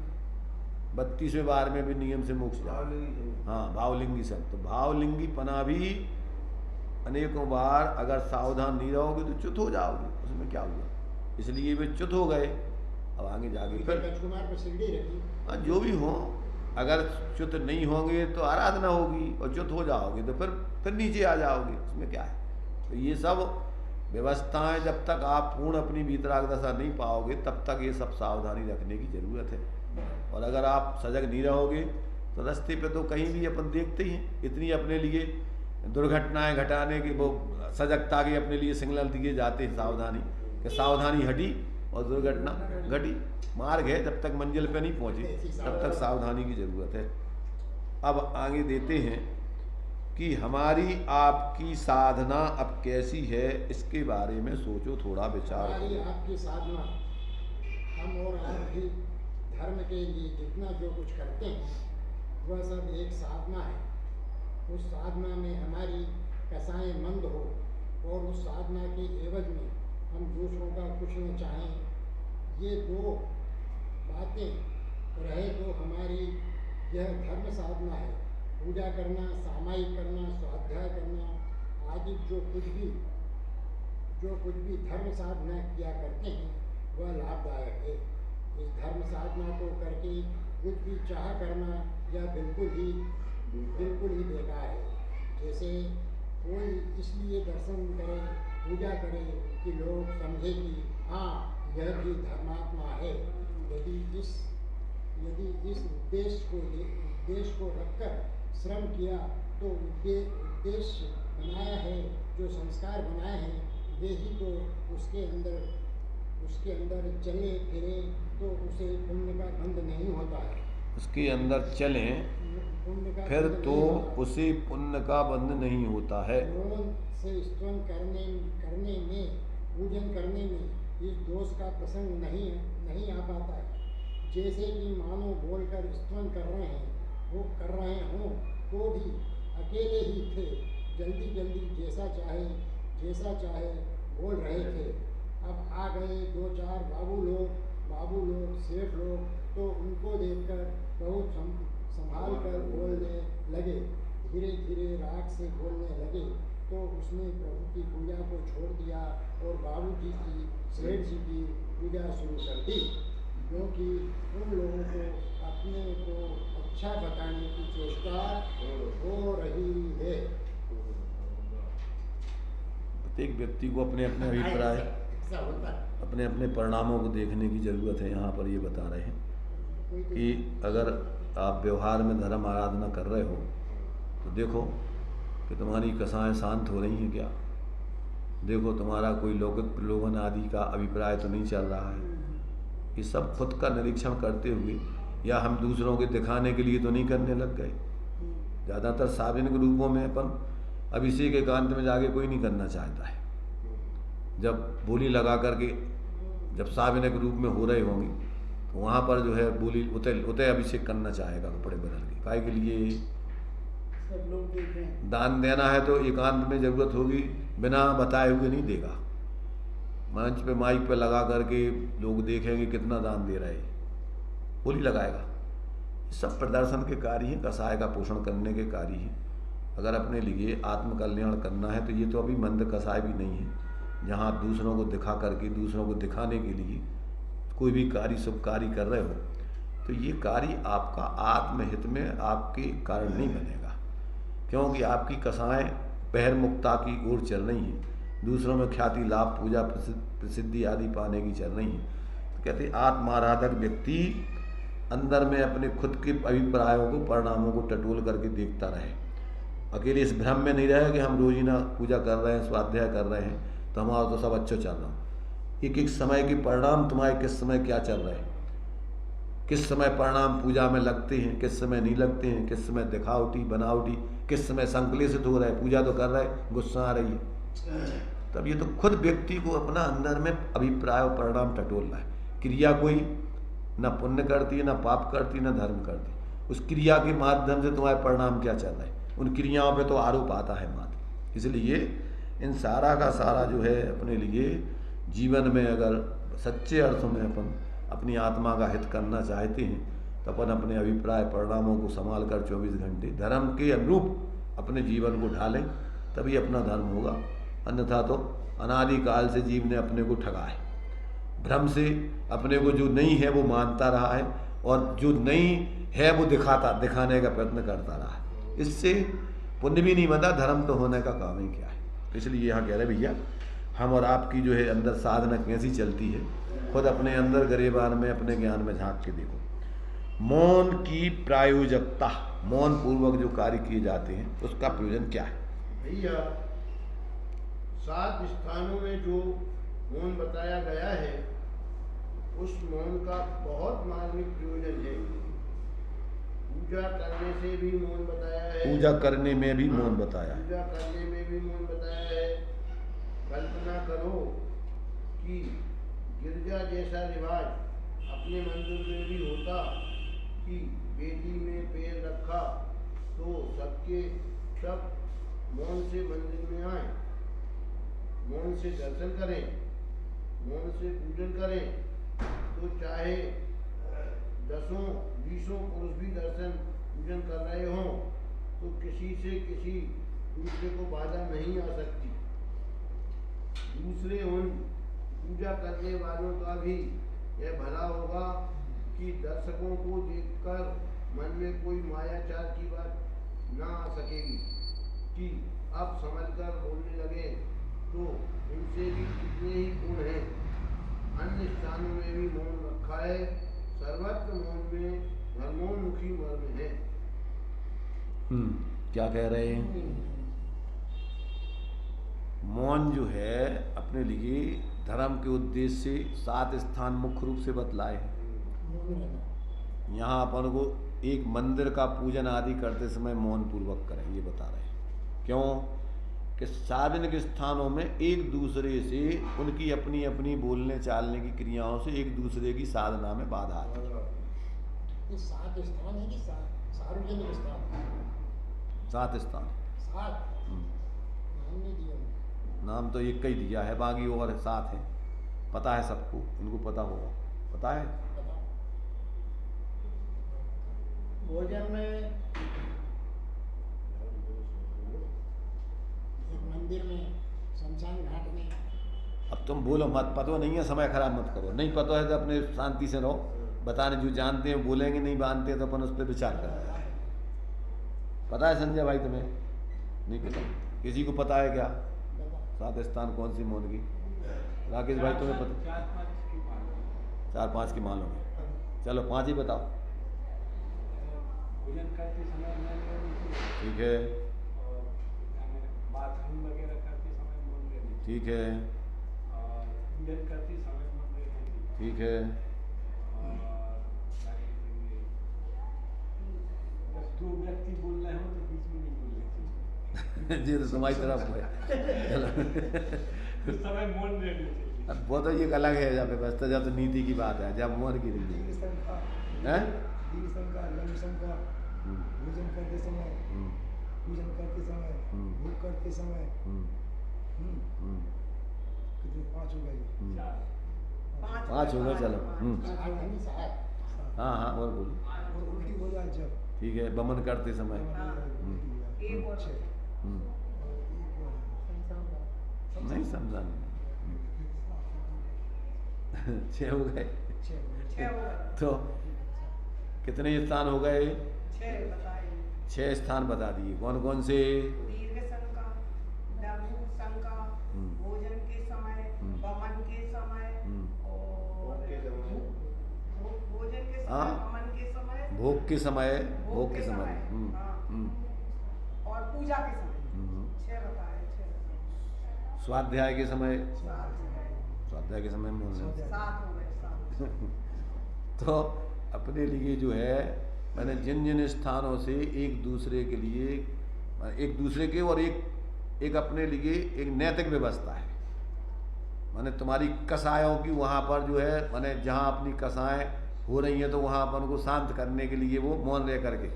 S1: 32वें बार में भी नियम से मोक्ष जाए। हाँ भावलिंगी सब, तो भावलिंगी पना भी अनेकों बार अगर सावधान नहीं रहोगे तो च्युत हो जाओगे, उसमें क्या हुआ। इसलिए वे च्युत हो गए, अब आगे जाके फिर हाँ जो भी हो, अगर च्युत नहीं होंगे तो आराधना होगी, और च्युत हो जाओगे तो फिर नीचे आ जाओगे, उसमें क्या है। तो ये सब व्यवस्थाएं जब तक आप पूर्ण अपनी वीतराग दशा नहीं पाओगे तब तक ये सब सावधानी रखने की जरूरत है। और अगर आप सजग नहीं रहोगे तो रास्ते पे तो कहीं भी अपन देखते ही हैं, इतनी अपने लिए दुर्घटनाएं घटाने की वो सजगता के अपने लिए सिग्नल दिए जाते हैं सावधानी, कि सावधानी हटी और दुर्घटना घटी। मार्ग है, जब तक मंजिल पे नहीं पहुंचे तब तक सावधानी की जरूरत है। अब आगे देते हैं कि हमारी आपकी साधना अब कैसी है, इसके बारे में सोचो, थोड़ा विचार करो।
S5: आपकी साधना, हम और आप भी धर्म के लिए जितना जो कुछ करते हैं वह सब एक साधना है। उस साधना में हमारी कसाएं मंद हो और उस साधना के एवज में हम दूसरों का कुछ न चाहें, ये दो बातें रहे तो हमारी यह धर्म साधना है। पूजा करना, सामायिक करना, स्वाध्याय करना आदि जो कुछ भी धर्म साधना किया करते हैं वह लाभदायक है। इस धर्म साधना को करके कुछ भी चाह करना यह बिल्कुल ही बेकार है। जैसे कोई इसलिए दर्शन करे, पूजा करे कि लोग समझे कि हाँ यह भी धर्मात्मा है। यदि इस उद्देश्य को रखकर श्रम किया तो उद्देश्य बनाया है, जो संस्कार बनाए हैं वे ही तो उसके अंदर चले फिरे तो उसे पुण्य का बंध नहीं होता है।
S1: उसके अंदर चलें फिर तो उसे पुण्य का बंध नहीं होता है।
S5: से स्तवन करने में, पूजन करने में इस दोष का प्रसंग नहीं आ पाता है। जैसे कि मानो बोलकर स्तवन कर रहे हों तो भी अकेले ही थे, जल्दी जैसा चाहे बोल रहे थे। अब आ गए 2-4 बाबू लोग, सेठ लोग, तो उनको देखकर बहुत संभाल कर बोलने लगे, धीरे राग से बोलने लगे। तो उसने प्रभु की पूजा को छोड़ दिया और बाबू जी की, सेठ जी की पूजा शुरू कर दी, क्योंकि उन लोगों को अपने को अच्छा बताने की चेष्टा हो रही है।
S1: प्रत्येक व्यक्ति को अपने अपने अभिप्राय, अपने अपने परिणामों को देखने की जरूरत है। यहाँ पर ये बता रहे हैं कि अगर आप व्यवहार में धर्म आराधना कर रहे हो तो देखो कि तुम्हारी कसाएं शांत हो रही हैं क्या, देखो तुम्हारा कोई लौकिक प्रलोभन आदि का अभिप्राय तो नहीं चल रहा है। ये सब खुद का निरीक्षण करते हुए, या हम दूसरों के दिखाने के लिए तो नहीं करने लग गए, ज़्यादातर सार्वजनिक रूपों में अपन अभिषेक एकांत में जाके कोई नहीं करना चाहता है। जब बोली लगा करके जब सार्वजनिक रूप में हो रहे होंगे तो वहाँ पर जो है बोली उतय अभिषेक करना चाहेगा कपड़े बदल के। काहे के लिए?
S5: सब लोग देखें।
S1: दान देना है तो एकांत में ज़रूरत होगी, बिना बताए हुए नहीं देगा। मंच पे माइक पे लगा करके लोग देखेंगे कितना दान दे रहा है, बोली लगाएगा। सब प्रदर्शन के कार्य हैं, कसाय का पोषण करने के कार्य हैं। अगर अपने लिए आत्म कल्याण करना है तो ये तो अभी मंद कसाय भी नहीं है जहाँ आप दूसरों को दिखा करके, दूसरों को दिखाने के लिए कोई भी कार्य शुभ कार्य कर रहे हो तो ये कार्य आपका आत्महित में आपके कारण नहीं बनेगा, क्योंकि आपकी कसाएं पैर मुक्ता की ओर चल रही हैं, दूसरों में ख्याति लाभ पूजा प्रसिद्धि आदि पाने की चल रही हैं। तो कहते आत्माराधक व्यक्ति अंदर में अपने खुद के अभिप्रायों को, परिणामों को टटोल करके देखता रहे। अकेले इस भ्रम में नहीं रहे कि हम रोजीना पूजा कर रहे हैं, स्वाध्याय कर रहे हैं तो हमारा तो सब अच्छा चल रहा। एक एक समय के परिणाम तुम्हारे किस समय क्या चल रहे हैं, किस समय परिणाम पूजा में लगते हैं, किस समय नहीं लगते हैं, किस समय दिखावटी बनावटी, किस समय संकलेशित हो रहा है। पूजा तो कर रहा है, गुस्सा आ रही है, तब ये तो खुद व्यक्ति को अपना अंदर में अभिप्राय और परिणाम टटोलना है। क्रिया कोई ना पुण्य करती है, ना पाप करती, ना धर्म करती, उस क्रिया के माध्यम से तुम्हारे परिणाम क्या चल रहा है, उन क्रियाओं पे तो आरोप आता है मात्र। इसलिए इन सारा का सारा जो है अपने लिए जीवन में अगर सच्चे अर्थों में अपन अपनी आत्मा का हित करना चाहते हैं तो अपन अपने अभिप्राय परिणामों को संभाल कर 24 घंटे धर्म के अनुरूप अपने जीवन को ढालें, तभी अपना धर्म होगा। अन्यथा तो अनादिकाल से जीव ने अपने को ठगा है, भ्रम से अपने को जो नहीं है वो मानता रहा है और जो नहीं है वो दिखाने का प्रयत्न करता रहा है। इससे पुण्य भी नहीं बनता, धर्म तो होने का काम ही क्या है। तो इसलिए यहाँ कह रहे भैया हम और आपकी जो है अंदर साधना कैसी चलती है, खुद अपने अंदर गरेबान में अपने ज्ञान में झांक के देखो। मौन की प्रायोजकता, मौन पूर्वक जो कार्य किए जाते हैं उसका प्रयोजन क्या है?
S6: भैया 7 स्थानों में जो मौन बताया गया है उस मौन का बहुत मार्मिक प्रयोजन है। पूजा करने से भी मौन बताया है,
S1: पूजा करने में भी मौन बताया है,
S6: पूजा करने में भी मौन बताया है। कल्पना करो कि गिरजा जैसा रिवाज अपने मंदिर में भी होता कि वेदी में पैर रखा तो सबके सब मौन से मंदिर में आए, मौन से दर्शन करें, मौन से पूजन करें, तो चाहे 10-20 पुरुष भी दर्शन पूजन कर रहे हों तो किसी से किसी दूसरे को बाधा नहीं आ सकती। दूसरे उन पूजा करने वालों का भी यह भला होगा कि दर्शकों को देखकर मन में कोई मायाचार की बात ना आ सकेगी कि अब समझकर बोलने लगे तो उनसे भी कितने ही गुण हैं। अन्य स्थानों में भी मौन रखा है, सर्वत्र मौन में धर्मोन्मुखी मर्म है।
S1: क्या कह रहे हैं? मौन जो है अपने लिए धर्म के उद्देश्य से 7 स्थान मुख्य रूप से बतलाए हैं। यहाँ अपन को एक मंदिर का पूजन आदि करते समय मौन पूर्वक करें, ये बता रहे हैं। क्यों कि सार्वजनिक स्थानों में एक दूसरे से उनकी अपनी अपनी बोलने चालने की क्रियाओं से एक दूसरे की साधना में बाधा आती है।
S5: ये 7 स्थान है कि सार्वजनिक स्थान?
S1: 7 स्थान।
S5: 7 नाम नहीं दिया,
S1: नाम तो एक ही दिया है, बाकी और 7 है। पता है सबको, इनको पता होगा, पता है।
S5: भोजन में मंदिर में, शमशान घाट में।
S1: अब तुम बोलो मत, पता नहीं है समय खराब मत करो, नहीं पता है तो अपने शांति से रहो। बताने जो जानते हैं बोलेंगे, नहीं जानते हैं तो अपन उस पर विचार करेंगे। पता है संजय भाई तुम्हें? नहीं पता? किसी को पता है क्या 7 स्थान कौन सी मौन की? राकेश भाई तुम्हें पता? 4-5 की मान लोगे, चलो 5 ही बताओ। ठीक है, ठीक है, ठीक है,
S7: दो व्यक्ति बोल रहे हो तो बीच में नहीं बोलने
S1: जी तो तुम्हारी तरफ है
S7: उस समय मौन रहने चाहिए।
S1: अब वो तो ये अलग है जब व्यवस्था, जब तो नीति की बात है, जब मौन की नहीं
S8: दीर्घ शंका,
S1: है।
S8: दीर्घ शंका, लंब शंका, भोजन करते समय, पूजन करते समय, भोग करते समय, कितने 5 हो गए?
S1: 5 हो गए, चलो। हाँ हाँ और बोलो।
S8: और उल्टी हो जाए जब,
S1: ठीक है, बमन करते समय।
S4: एक और
S1: नहीं समझा नहीं। 6 हो गए।
S4: 6 हो गए।
S1: तो कितने स्थान हो गए?
S4: 6 बताइए।
S1: 6 स्थान बता दिए। कौन कौन से?
S4: दीर्घ शंका, लघु शंका, भोजन के समय, वमन के समय और भोजन के
S1: हाँ।
S4: समय, वमन के समय,
S1: भोग के समय,
S4: भोग के समय, हाँ।
S1: हम्म।
S4: और पूजा के समय। 6 बताए, 6
S1: स्वाध्याय के समय,
S4: 7
S1: स्वाध्याय के समय में बोल रहे हैं।
S4: 7 हो गए, 7।
S1: तो अपने लिए जो है मैंने जिन जिन स्थानों से एक दूसरे के लिए, एक दूसरे के और एक अपने लिए एक नैतिक व्यवस्था है। माने तुम्हारी कसायों की वहाँ पर जो है, माने जहाँ अपनी कसाएं हो रही हैं तो वहाँ अपन को शांत करने के लिए वो मौन रह करके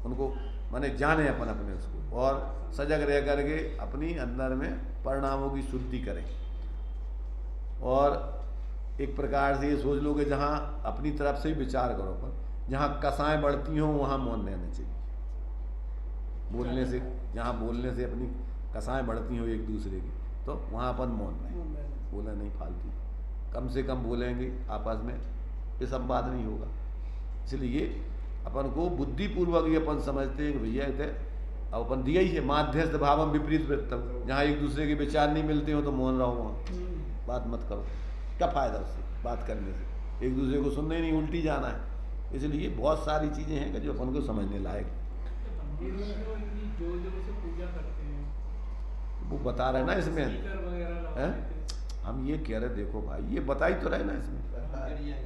S1: उनको माने जाने अपन अपने उसको, और सजग रह करके अपनी अंदर में परिणामों की शुद्धि करें। और एक प्रकार से ये सोच लो कि जहाँ अपनी तरफ से ही विचार करो, पर जहाँ कसाएं बढ़ती हों वहाँ मौन रहना चाहिए। बोलने से, जहाँ बोलने से अपनी कसाएं बढ़ती हों एक दूसरे की, तो वहाँ अपन मौन रहें, बोला नहीं फालतू, कम से कम बोलेंगे आपस में, ये संवाद नहीं होगा। इसलिए अपन को बुद्धिपूर्वक ये अपन समझते हैं कि भैया थे अब अपन दिया ही है माध्यस्थ भावम विपरीत वृत्तम, जहाँ एक दूसरे के विचार नहीं मिलते हो तो मौन रहो, वहाँ बात मत करो। क्या फ़ायदा उससे बात करने से? एक दूसरे को सुनने ही नहीं, उल्टी जाना है। इसलिए बहुत सारी चीज़ें हैं कि जो अपन को समझने लायक।
S3: मंदिर में जो इतनी जोर जोर से पूजा करते हैं,
S1: वो बता रहे ना इसमें,
S3: स्पीकर वगैरह लगा
S1: हैं?
S3: देते हैं।
S1: हम ये कह रहे देखो भाई, ये बता ही तो रहे ना इसमें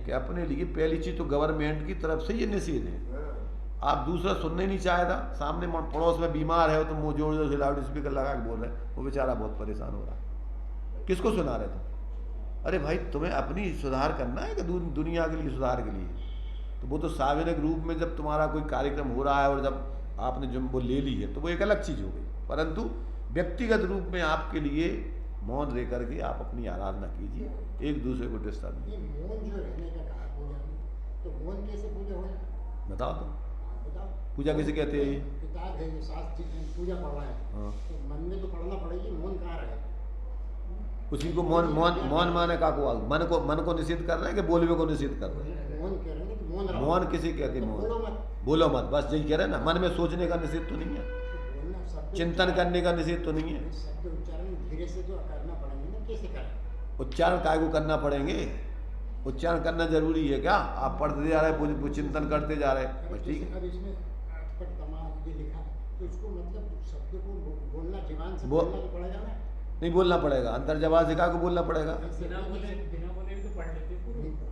S1: कि अपने लिए पहली चीज़ तो गवर्नमेंट की तरफ से ये निषेध है। आप दूसरा सुनने नहीं चाहेगा, सामने पड़ोस में बीमार है तो मुँह जोर जोर से लाउड स्पीकर लगा के बोल रहे हैं, वो बेचारा बहुत परेशान हो रहा है। किसको सुना रहे तुम? अरे भाई तुम्हें अपनी सुधार करना है कि दुनिया के लिए सुधार के लिए? तो वो तो सार्वजनिक रूप में जब तुम्हारा कोई कार्यक्रम हो रहा है और जब आपने जो वो ले ली है तो वो एक अलग चीज़ हो गई, परंतु व्यक्तिगत रूप में आपके लिए मौन रह करके आप अपनी आराधना कीजिए, एक दूसरे को डिस्टर्ब नहीं।
S5: ये मौन जो रहने का कहा पूजा में, तो मौन कैसे पूजा हो?
S1: बताओ तो,
S5: बताओ।
S1: पूजा कैसे कहते हैं?
S5: किताब है जो शास्त्र पूजा पढ़ रहा है,
S1: हाँ।
S5: तो मन में तो पढ़ना पड़ेगी, मौन कहाँ रहे?
S1: उसी को मौन मौन मौन माने का को मन को निषेध कर रहे हैं कि बोलवे को निषेध कर रहे हैं?
S5: मौन कह रहे हैं कि मौन रहो।
S1: मौन किसे कहते हैं?
S5: तो बोलो
S1: मौन
S5: मत।
S1: बोलो मत, बस यही कह रहे हैं ना। मन में सोचने का निषेध तो नहीं है,
S5: बोलना शब्द
S1: चिंतन करने का निषेध तो नहीं है।
S5: शब्द उच्चारण धीरे से जो करना पड़ेंगे ना, कैसे करें?
S1: उच्चारण काय को करना पड़ेंगे? उच्चारण करना जरूरी है क्या? आप पढ़ते जा रहे हैं, चिंतन करते जा रहे हैं, बस ठीक है।
S5: अब इसमें अटपट तमाम ये लिखा है, तो इसको मतलब शब्द को बोलना, जीवन से
S1: वो-
S5: बोलना तो पड़ेगा ना।
S1: नहीं बोलना पड़ेगा, अंतर जवाब से काय को बोलना पड़ेगा?
S3: बिना बोले भी तो पढ़ लेते हैं पूरा।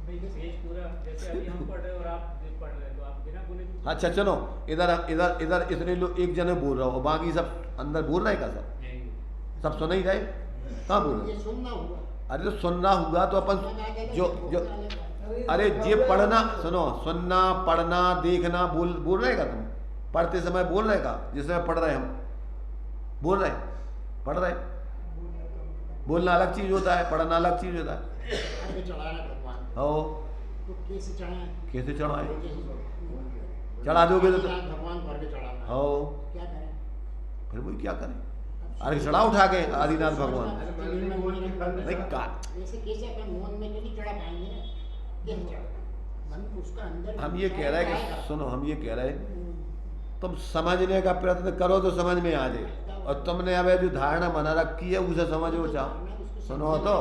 S3: भाई पेज पूरा, जैसे अभी हम पढ़ रहे हैं और आप पढ़ रहे हैं, तो आप बिना बोले भी
S1: अच्छा चलो, इधर इधर इधर इतने लोग एक जने बोल रहा हो, बाकी सब अंदर बोल रहे हैं क्या? सब सुन ही रहे, कहाँ बोल रहे?
S5: ये सुनना हुआ।
S1: अरे तो सुनना होगा तो अपन जो अरे ये पढ़ना, सुनो, सुनना पढ़ना देखना बोल रहे का? तुम पढ़ते समय बोल रहे का? जिस समय पढ़ रहे हम बोल रहे, पढ़ रहे। बोलना अलग चीज होता है, पढ़ना अलग चीज होता है।
S5: आगे चढ़ाना भगवान
S1: हो
S5: तो कैसे चढ़ाएं?
S1: कैसे चढ़ाए? चढ़ा दोगे तो
S5: भगवान भर के चढ़ाना है।
S1: हो,
S5: क्या करें?
S1: फिर वही क्या करें? अरे चढ़ा उठा के आदिनाथ भगवान नहीं का
S5: ऐसे कैसे अपन मौन में तो नहीं चढ़ा पाएंगे ना, कैसे चढ़ा? मन उसका अंदर
S1: हम ये कह रहे हैं कि सुनो, हम ये कह रहे हैं तुम समझने का प्रयत्न करो तो समझ में आ जाए, और तुमने अब जो धारणा बना रखी है उसे समझो चाहो। सुनो तो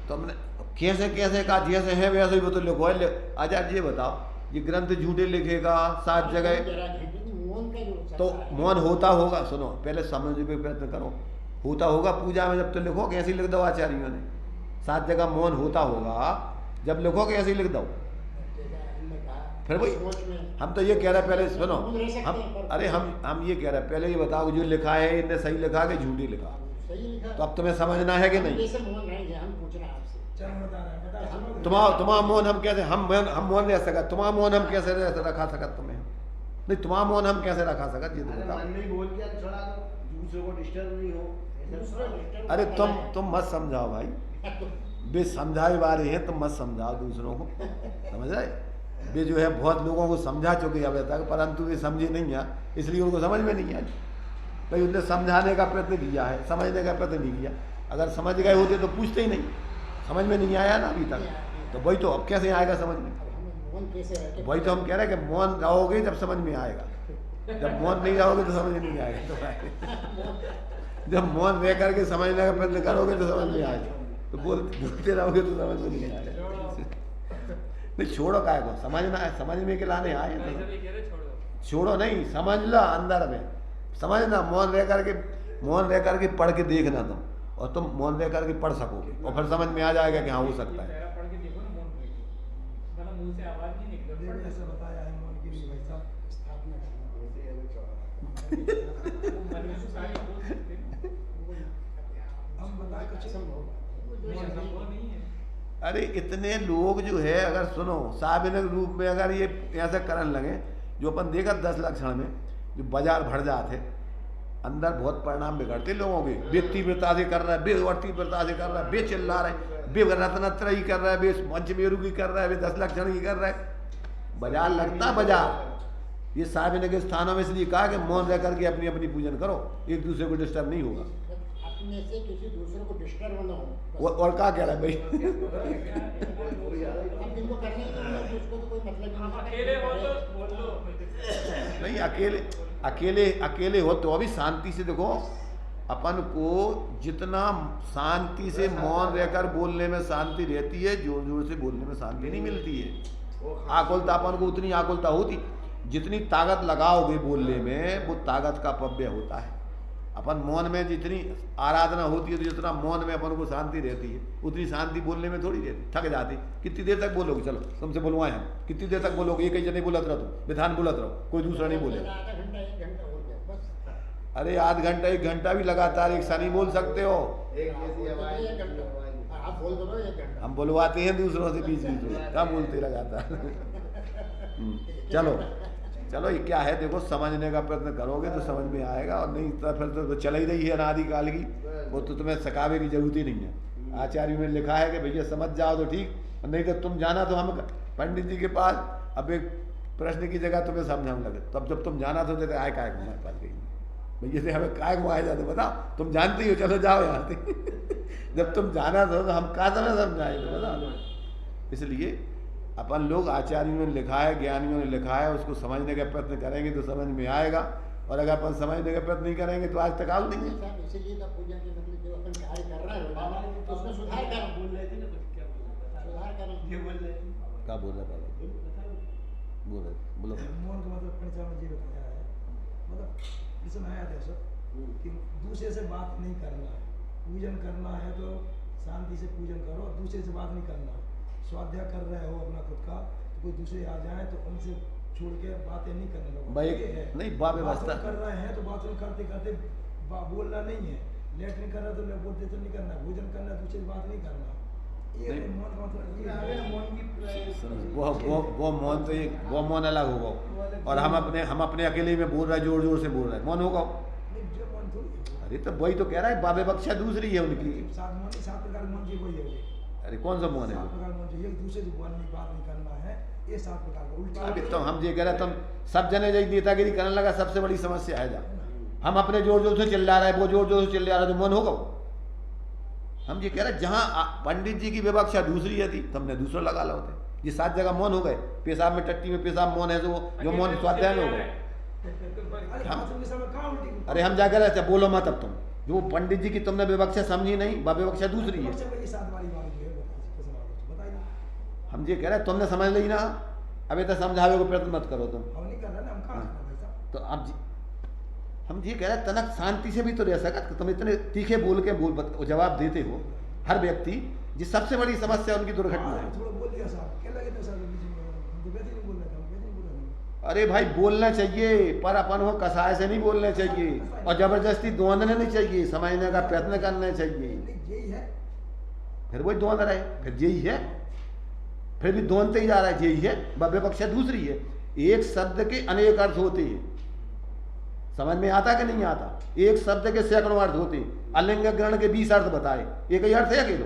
S1: तुमने कैसे कैसे कहा, जैसे है वैसे ही वो तो लिखो। अच्छा ये बताओ, ये ग्रंथ झूठे लिखेगा 7 जगह तो मौन होता होगा? सुनो पहले समझने पे प्रयत्न करो, होता होगा पूजा में जब तो लिखो कैसे लिख दो आचार्यों ने? 7 जगह मौन होता होगा, जब लिखो कैसे लिख दो? फिर वही
S5: सोच में
S1: हम तो ये कह रहे हैं, पहले सुनो,
S5: हम रह सकते हैं,
S1: हम
S5: पर-
S1: अरे हम ये कह रहे हैं, पहले ये बताओ जो लिखा है इनने सही लिखा कि झूठी लिखा,
S5: सही लिखा।
S1: तो अब तुम्हें समझना है कि
S5: हम
S1: नहीं?
S5: जैसे मोहन नहीं है, हम पूछ रहे हैं आपसे।
S8: चलो बता रहे हैं, बता
S5: हम-
S8: सुनो।
S1: तुम्हारा मोहन हम कैसे, हम मोहन रह सका, तुम्हारा मोहन हम कैसे रखा सकत तुम्हें? नहीं, तुम्हारा मोहन हम कैसे रखा सकत, ये तो
S6: अरे
S1: बताओ।
S6: मन में ही बोल के छोड़ा दो, दूसरे को डिस्टर्ब नहीं हो,
S5: दूसरा डिस्टर्ब
S1: अरे
S5: करना है।
S1: तुम मत समझाओ भाई, बे समझाए वाले हैं, तुम मत समझाओ दूसरों को, समझ रहे? वे जो है बहुत लोगों को समझा चुके अब तक, परंतु वे समझे नहीं है, इसलिए उनको समझ में नहीं आई। भाई उनने समझाने का प्रयत्न किया है, समझने का प्रयत्न नहीं किया। अगर समझ गए होते तो पूछते ही नहीं, समझ में नहीं आया ना अभी तक, तो वही तो अब कैसे आएगा समझ में?
S5: अब हम मोहन कैसे रहते?
S1: वही तो हम कह रहे हैं कि मौन रहोगे जब समझ में आएगा, जब मौन नहीं रहोगे तो समझ में नहीं आएगा। तो जब मौन रह करके समझने का प्रयत्न करोगे तो समझ में आएगा, तो बोलते रहोगे तो समझ में नहीं आएगा। नहीं छोड़ो काय को, समझना है, समझने के लाने आए
S2: भाई
S1: हैं
S2: साहब
S1: तो।
S2: ये कह रहे छोड़ दो।
S1: छोड़ो नहीं, समझ लो अंदर में, समझना, मौन रह करके पढ़ के देखना तुम, और तुम मौन रह करके पढ़ सकोगे और फिर समझ में आ जाएगा कि हाँ हो सकता है।
S3: पहरा पढ़ के देखो ना मोहन भाई को, मतलब मुंह से आवाज नहीं निकल
S8: देखो
S3: रही।
S8: जैसे बताया है मोहन के लिए भाई साहब,
S5: स्थापना करना।
S3: वो मन में तो सारी बोल सकते हैं।
S8: हम बताए कुछ
S5: संभव।
S3: नहीं, संभव नहीं है।
S1: अरे इतने लोग जो है, अगर सुनो सार्वजनिक रूप में अगर ये ऐसा करने लगे, जो अपन देखा 10 लक्षण में जो बाजार भर जाते, अंदर बहुत परिणाम बिगड़ते लोगों के। बे तीव्रता से कर रहा है, बे और तीव्रता से कर रहा है, बे चिल्ला रहा है, बे रत्नत्रयी कर रहा है, बे पंचमेरु की कर रहा है, बे 10 लक्षण की कर रहा है, बाजार लगता बाजार। ये सार्वजनिक स्थानों में इसलिए कहा कि मौन रह करके अपनी अपनी पूजन करो, एक दूसरे को डिस्टर्ब नहीं होगा।
S5: अपने से किसी दूसरे को डिस्टर्ब ना हो।
S1: और क्या कह रहा है भाई?
S5: अब जिनको करने ही नहीं है, उसको तो कोई मतलब ही नहीं।
S2: अकेले हो तो बोल लो।
S1: नहीं, अकेले हो तो अभी शांति से देखो, अपन को जितना शांति से मौन रहकर बोलने में शांति रहती है, जोर जोर से बोलने में शांति नहीं मिलती है। आकुलता अपन को उतनी आकुलता होती, जितनी ताकत लगाओगे बोलने में वो ताकत का अपव्यय होता है। अपन मौन में जितनी आराधना होती है, तो जितना मौन में अपन को शांति रहती है, उतनी शांति बोलने में थोड़ी रहती, थक जाती। कितनी देर तक बोलोगे? चलो तुमसे बोलवाए हम, कितनी देर तक बोलोगे? एक ही जने बोलत रहो, तुम विधान बोलत रहो, कोई दूसरा नहीं बोलेगा।
S5: आधा घंटा 1 घंटा हो गया बस।
S1: अरे आध घंटा 1 घंटा भी लगातार एक साथ नहीं बोल सकते हो।
S6: एक जैसी आवाज
S5: 1 घंटा आप बोल दो 1 घंटा।
S1: हम बुलवाते हैं दूसरों से बीच बीच में, क्या बोलते लगातार। चलो चलो, ये क्या है देखो, समझने का प्रयत्न करोगे तो समझ में आएगा, और नहीं तो फिर तो चल ही रही है अनादिकाल की, वो तो तुम्हें सिखावे की जरूरत ही नहीं है। आचार्य में लिखा है कि भैया समझ जाओ तो ठीक, नहीं तो तुम जाना तो हम पंडित जी के पास, अब एक प्रश्न की जगह तुम्हें समझाने लगे, तब जब तुम जाना तो देते आए काय हमारे पास गई भैया से हमें काय घुमाए जाते, बताओ तुम जानते ही हो, चलो जाओ यहाँ से। जब तुम जाना तो हम कहाँ समय समझाएंगे, बताओ। इसलिए अपन लोग, आचार्यों ने लिखा है, ज्ञानियों ने लिखा है, उसको समझने का प्रयत्न करेंगे तो समझ में आएगा, और अगर अपन समझने का प्रयत्न नहीं करेंगे तो आज तक आल नहीं है।
S5: साहब इसीलिए तो पूजा के मतलब जो अपन कार्य कर रहे हैं तो उसमें सुधार करो।
S7: बोल रहे थे ना कुछ, क्या बोल रहे थे?
S5: सुधार करो।
S7: ये बोल रहे थे।
S1: क्या बोल रहा था? बोल रहे बोलो।
S8: मोहन का मतलब पंचांग में जी बताया है, मतलब इसमें आया था सर कि दूसरे से बात नहीं करना है, पूजन करना है तो शांति से पूजन करो, और दूसरे से बात नहीं करना। स्वाध्याय कर रहे हो अपना खुद का, तो कोई दूसरे आ जाए तो उनसे छोड़ के बातें नहीं करने लगो।
S1: भाई
S8: ये है।
S1: नहीं, बात व्यवस्था
S8: बाथरूम कर रहे हैं तो बाथरूम करते करते बोलना नहीं है, लेटरिन कर रहे तो बोलते तो नहीं करना, भोजन करना है, दूसरे से बात नहीं करना। ये
S1: नहीं।
S8: मोहन का मतलब ये है।
S1: वो मौन तो ये वो मौन अलग होगा, और हम अपने अकेले में बोल रहे हैं, जोर जोर से बोल रहे हैं, मौन होगा।
S8: नहीं, जो मोहन थोड़ी है।
S1: अरे तो वही तो कह रहा है, बाबे बख्शा दूसरी है उनकी।
S8: 7 प्रकार के मोहन जी वही है।
S1: अरे कौन सा मौन है?
S8: 7 प्रकार मोहन जी, एक दूसरे से बोलने बात नहीं करना है, ये 7 प्रकार का उल्टा।
S1: अभी तो हम ये कह रहे, तुम सब जने जो नेतागिरी करने लगा, सबसे बड़ी समस्या है जा। हम अपने जोर जोर से चिल्ला रहे हैं, वो जोर जोर से चिल्ला रहा है, तो मौन होगा। हम ये कह रहे जहाँ पंडित जी की विवक्षा दूसरी है थी, तुमने दूसरा लगा लो होते। ये 7 जगह मौन हो गए, पेशाब में टट्टी में पेशाब मौन है, तो वो जो मौन स्वाध्याय में हो गए।
S8: अरे बाथरूम के समय कहाँ उल्टी?
S1: अरे हम जाकर ऐसे बोलो मत, अब तुम जो पंडित जी की तुमने विवक्षा समझी नहीं, विवक्षा दूसरी है।
S8: ये 7 वाली बात जो है बताइए।
S1: हम ये कह रहे तुमने समझ ली ना, अभी तक समझावे को प्रयत्न मत करो तुम।
S8: हम नहीं कर रहे ना, हम कहाँ कर रहे हैं साहब?
S1: तो अब हम ये कह रहे हैं, तनक शांति से भी तो रह सका। तुम इतने तीखे बोल के जवाब देते हो हर व्यक्ति, जिस सबसे बड़ी समस्या उनकी दुर्घटना है।
S8: थोड़ा बोल दिया साहब, क्या लगे थे साहब बीच में तो वैसे नहीं बोल रहे थे, हम वैसे नहीं बोल रहे थे।
S1: अरे भाई बोलना चाहिए, पर अपन को कसाय से नहीं बोलना चाहिए और जबरदस्ती द्वंद्व नहीं चाहिए, समझने का प्रयत्न करना चाहिए।
S8: यही है,
S1: फिर वही द्वंद्व रहे, फिर यही है, फिर भी द्वंद्वते ही जा रहा है, यही है। विवक्षा दूसरी है। एक शब्द के अनेक अर्थ होते हैं, समझ में आता कि नहीं आता? एक शब्द के सैकड़ों अर्थ होते हैं। अलिंग ग्रहण के 20 अर्थ बताए, एक ही अर्थ है अकेलो।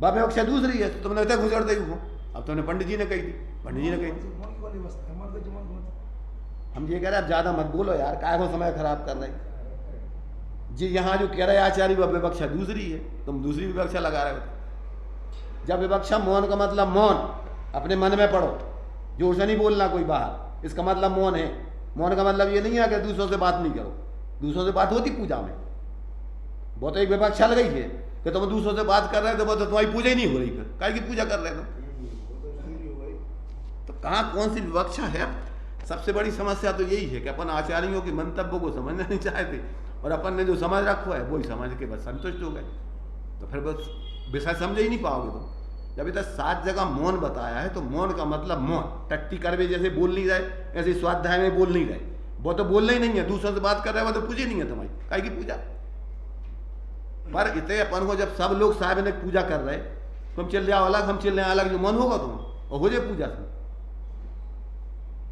S1: विवक्षा दूसरी है, तो तुमने घुसड़ते ही हो। अब तुमने पंडित जी ने कही थी, पंडित जी ने कही थी।
S8: मन की वाली अवस्था है, मन का जो मन को
S1: हम ये कह रहे हैं, अब ज्यादा मत बोलो यार, काय को समय खराब कर रहे जी। यहाँ जो कह रहे आचार्य वह विवक्षा दूसरी है, तुम दूसरी विवक्षा लगा रहे हो। जब विवक्षा मौन का मतलब मौन, अपने मन में पढ़ो, जोर से नहीं बोलना कोई बाहर, इसका मतलब मौन है। मौन का मतलब ये नहीं है कि दूसरों से बात नहीं करो, दूसरों से बात होती पूजा में। बहुत एक विवक्षा लगाई है कि तुम दूसरों से बात कर रहे हो तो तुम्हारी पूजा ही नहीं हो रही, फिर काय की पूजा कर रहे हो? तो कहाँ कौन सी विवक्षा है? सबसे बड़ी समस्या तो यही है कि अपन आचार्यों के मंतव्य को समझना नहीं चाहते और अपन ने जो समझ रखा है वही समझ के बस संतुष्ट हो गए। तो फिर बस विषय समझ ही नहीं पाओगे तुम। जब इधर 7 जगह मौन बताया है तो मौन का मतलब मौन, टट्टी करवे जैसे बोल नहीं रहे, ऐसे स्वाध्याय में बोल नहीं रहे, वो तो बोलना ही नहीं है। दूसरों से बात कर रहे हो तो पूजा नहीं है तुम्हारी, काय की पूजा? पर इतने अपन को जब सब लोग साहब ने पूजा कर रहे, तुम चिल्ल जाओ अलग, हम चिल्ले अलग, जो मन होगा तुम और हो जाए पूजा से।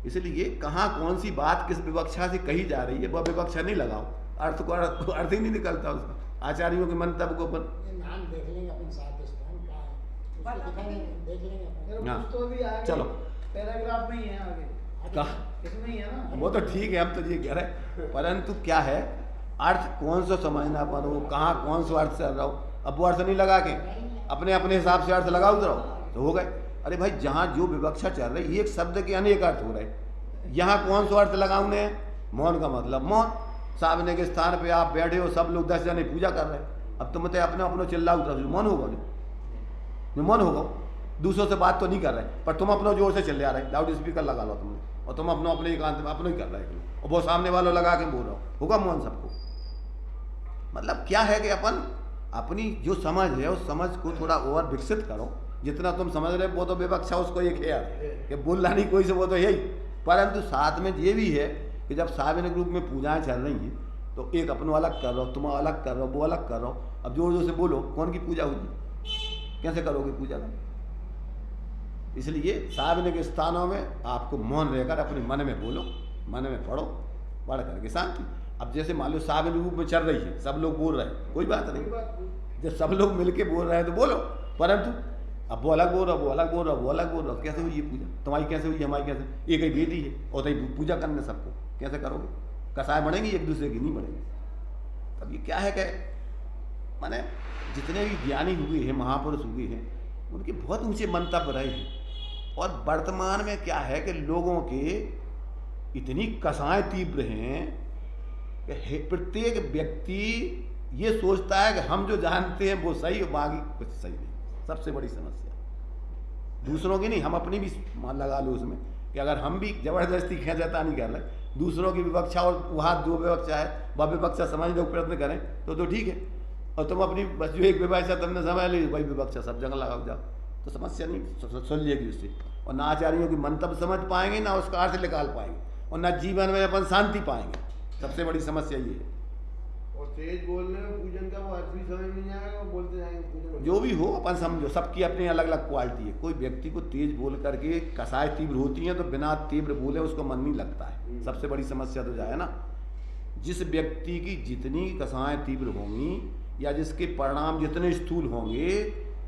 S1: इसलिए कहाँ कौन सी बात किस विवक्षा से कही जा रही है वह विवक्षा नहीं लगाओ, अर्थ को अर्थ ही नहीं निकलता उसका। आचार्यों के मंतव्य को अपन
S5: नाम देख लेंगे अपन, साथ स्थान का है उसको दिखाएंगे, देख लेंगे अपन।
S1: हाँ,
S6: तो भी आगे
S1: चलो
S6: पैराग्राफ में ही है, आगे
S1: कहा
S6: इसमें ही है ना।
S1: वो तो ठीक है, हम तो ये कह रहे हैं, परंतु क्या है अर्थ कौन सा समझना अपन वो, कहाँ कौन सा अर्थ चल रहा हो। अब वो अर्थ नहीं लगा के अपने अपने हिसाब से अर्थ लगाओ उतरो तो हो गए। अरे भाई जहाँ जो विवक्षा चल रही, एक शब्द के अनेक अर्थ हो रहे, यहाँ कौन सा अर्थ लगाऊंगे? मौन का मतलब मौन। सामने के स्थान पे आप बैठे हो, सब लोग 10 जने पूजा कर रहे हैं, अब तुम तो अपने अपने चिल्ला उतर, मौन होगा, जो मौन होगा। दूसरों से बात तो नहीं कर रहे, पर तुम अपना जोर से चिल्ला रहे, लाउड स्पीकर लगा लो तुमने, और तुम अपना अपने एकांत में अपना ही कर रहे हो, और वो सामने वालों लगा के बोल रहा हो, होगा मौन सबको। मतलब क्या है कि अपन अपनी जो समझ है उस समझ को थोड़ा और विकसित करो। जितना तुम समझ रहे वो तो विवक्षा उसको एक है कि बोलना नहीं कोई से, वो तो यही। परंतु साथ में ये भी है कि जब सार्वजनिक रूप में पूजाएं चल रही हैं तो एक अपनों अलग कर रहे हो, तुम अलग कर रहे हो, वो अलग कर रहे हो, अब जोर जोर से बोलो, कौन की पूजा होगी? कैसे करोगे पूजा? इसलिए सार्वजनिक स्थानों में आपको मौन रहकर अपने मन में बोलो, मन में पढ़ो, पढ़ करके शांति। अब जैसे मान लो सार्वजनिक रूप में चल रही है, सब लोग बोल रहे हैं, कोई बात नहीं, जब सब लोग मिलके बोल रहे हैं तो बोलो। परंतु अब वो अलग बोल रहा, वो अलग बोल रहा, वो अलग बोल रहा, कैसे हुई ये पूजा? तुम्हारी कैसे हुई, हमारी कैसे? एक ही बेटी है और तो पूजा करने सबको, कैसे करोगे? कसाय बढ़ेंगे एक दूसरे की नहीं बढ़ेंगे। तब ये क्या है कि माने जितने भी ज्ञानी हुए हैं, महापुरुष हुए हैं, उनके बहुत ऊंचे मंतव्य रहे हैं। और वर्तमान में क्या है कि लोगों के इतनी कसाएं तीव्र हैं कि प्रत्येक व्यक्ति ये सोचता है कि हम जो जानते हैं वो सही और बाकी कुछ सही नहीं। सबसे बड़ी समस्या दूसरों की नहीं, हम अपनी भी लगा लो उसमें कि अगर हम भी जबरदस्ती खींचता नहीं कर रहे, दूसरों की विवक्षा और वहाँ जो विवक्षा है वह विवक्षा समझने का प्रयत्न करें तो ठीक है। और तुम अपनी बस जो एक विवक्षा तुमने समझ ली, वही विवक्षा सब जगह लगाओ जाओ तो समस्या नहीं सुलझेगी उससे। और ना आचार्यों की मंतव्य समझ पाएंगे, ना उसका अर्थ निकाल पाएंगे, और ना जीवन में अपन शांति पाएंगे। सबसे बड़ी समस्या ये है।
S6: और तेज बोलने में पूजन का वो अर्थ भी समझ नहीं आएगा, वो बोलते जाएंगे पूजन।
S1: जो भी हो अपन समझो, सबकी अपनी अलग अलग क्वालिटी है। कोई व्यक्ति को तेज बोल करके कसाय तीव्र होती है तो बिना तीव्र बोले उसको मन नहीं लगता है। सबसे बड़ी समस्या तो जाए ना, जिस व्यक्ति की जितनी कसाएं तीव्र होंगी या जिसके परिणाम जितने स्थूल होंगे,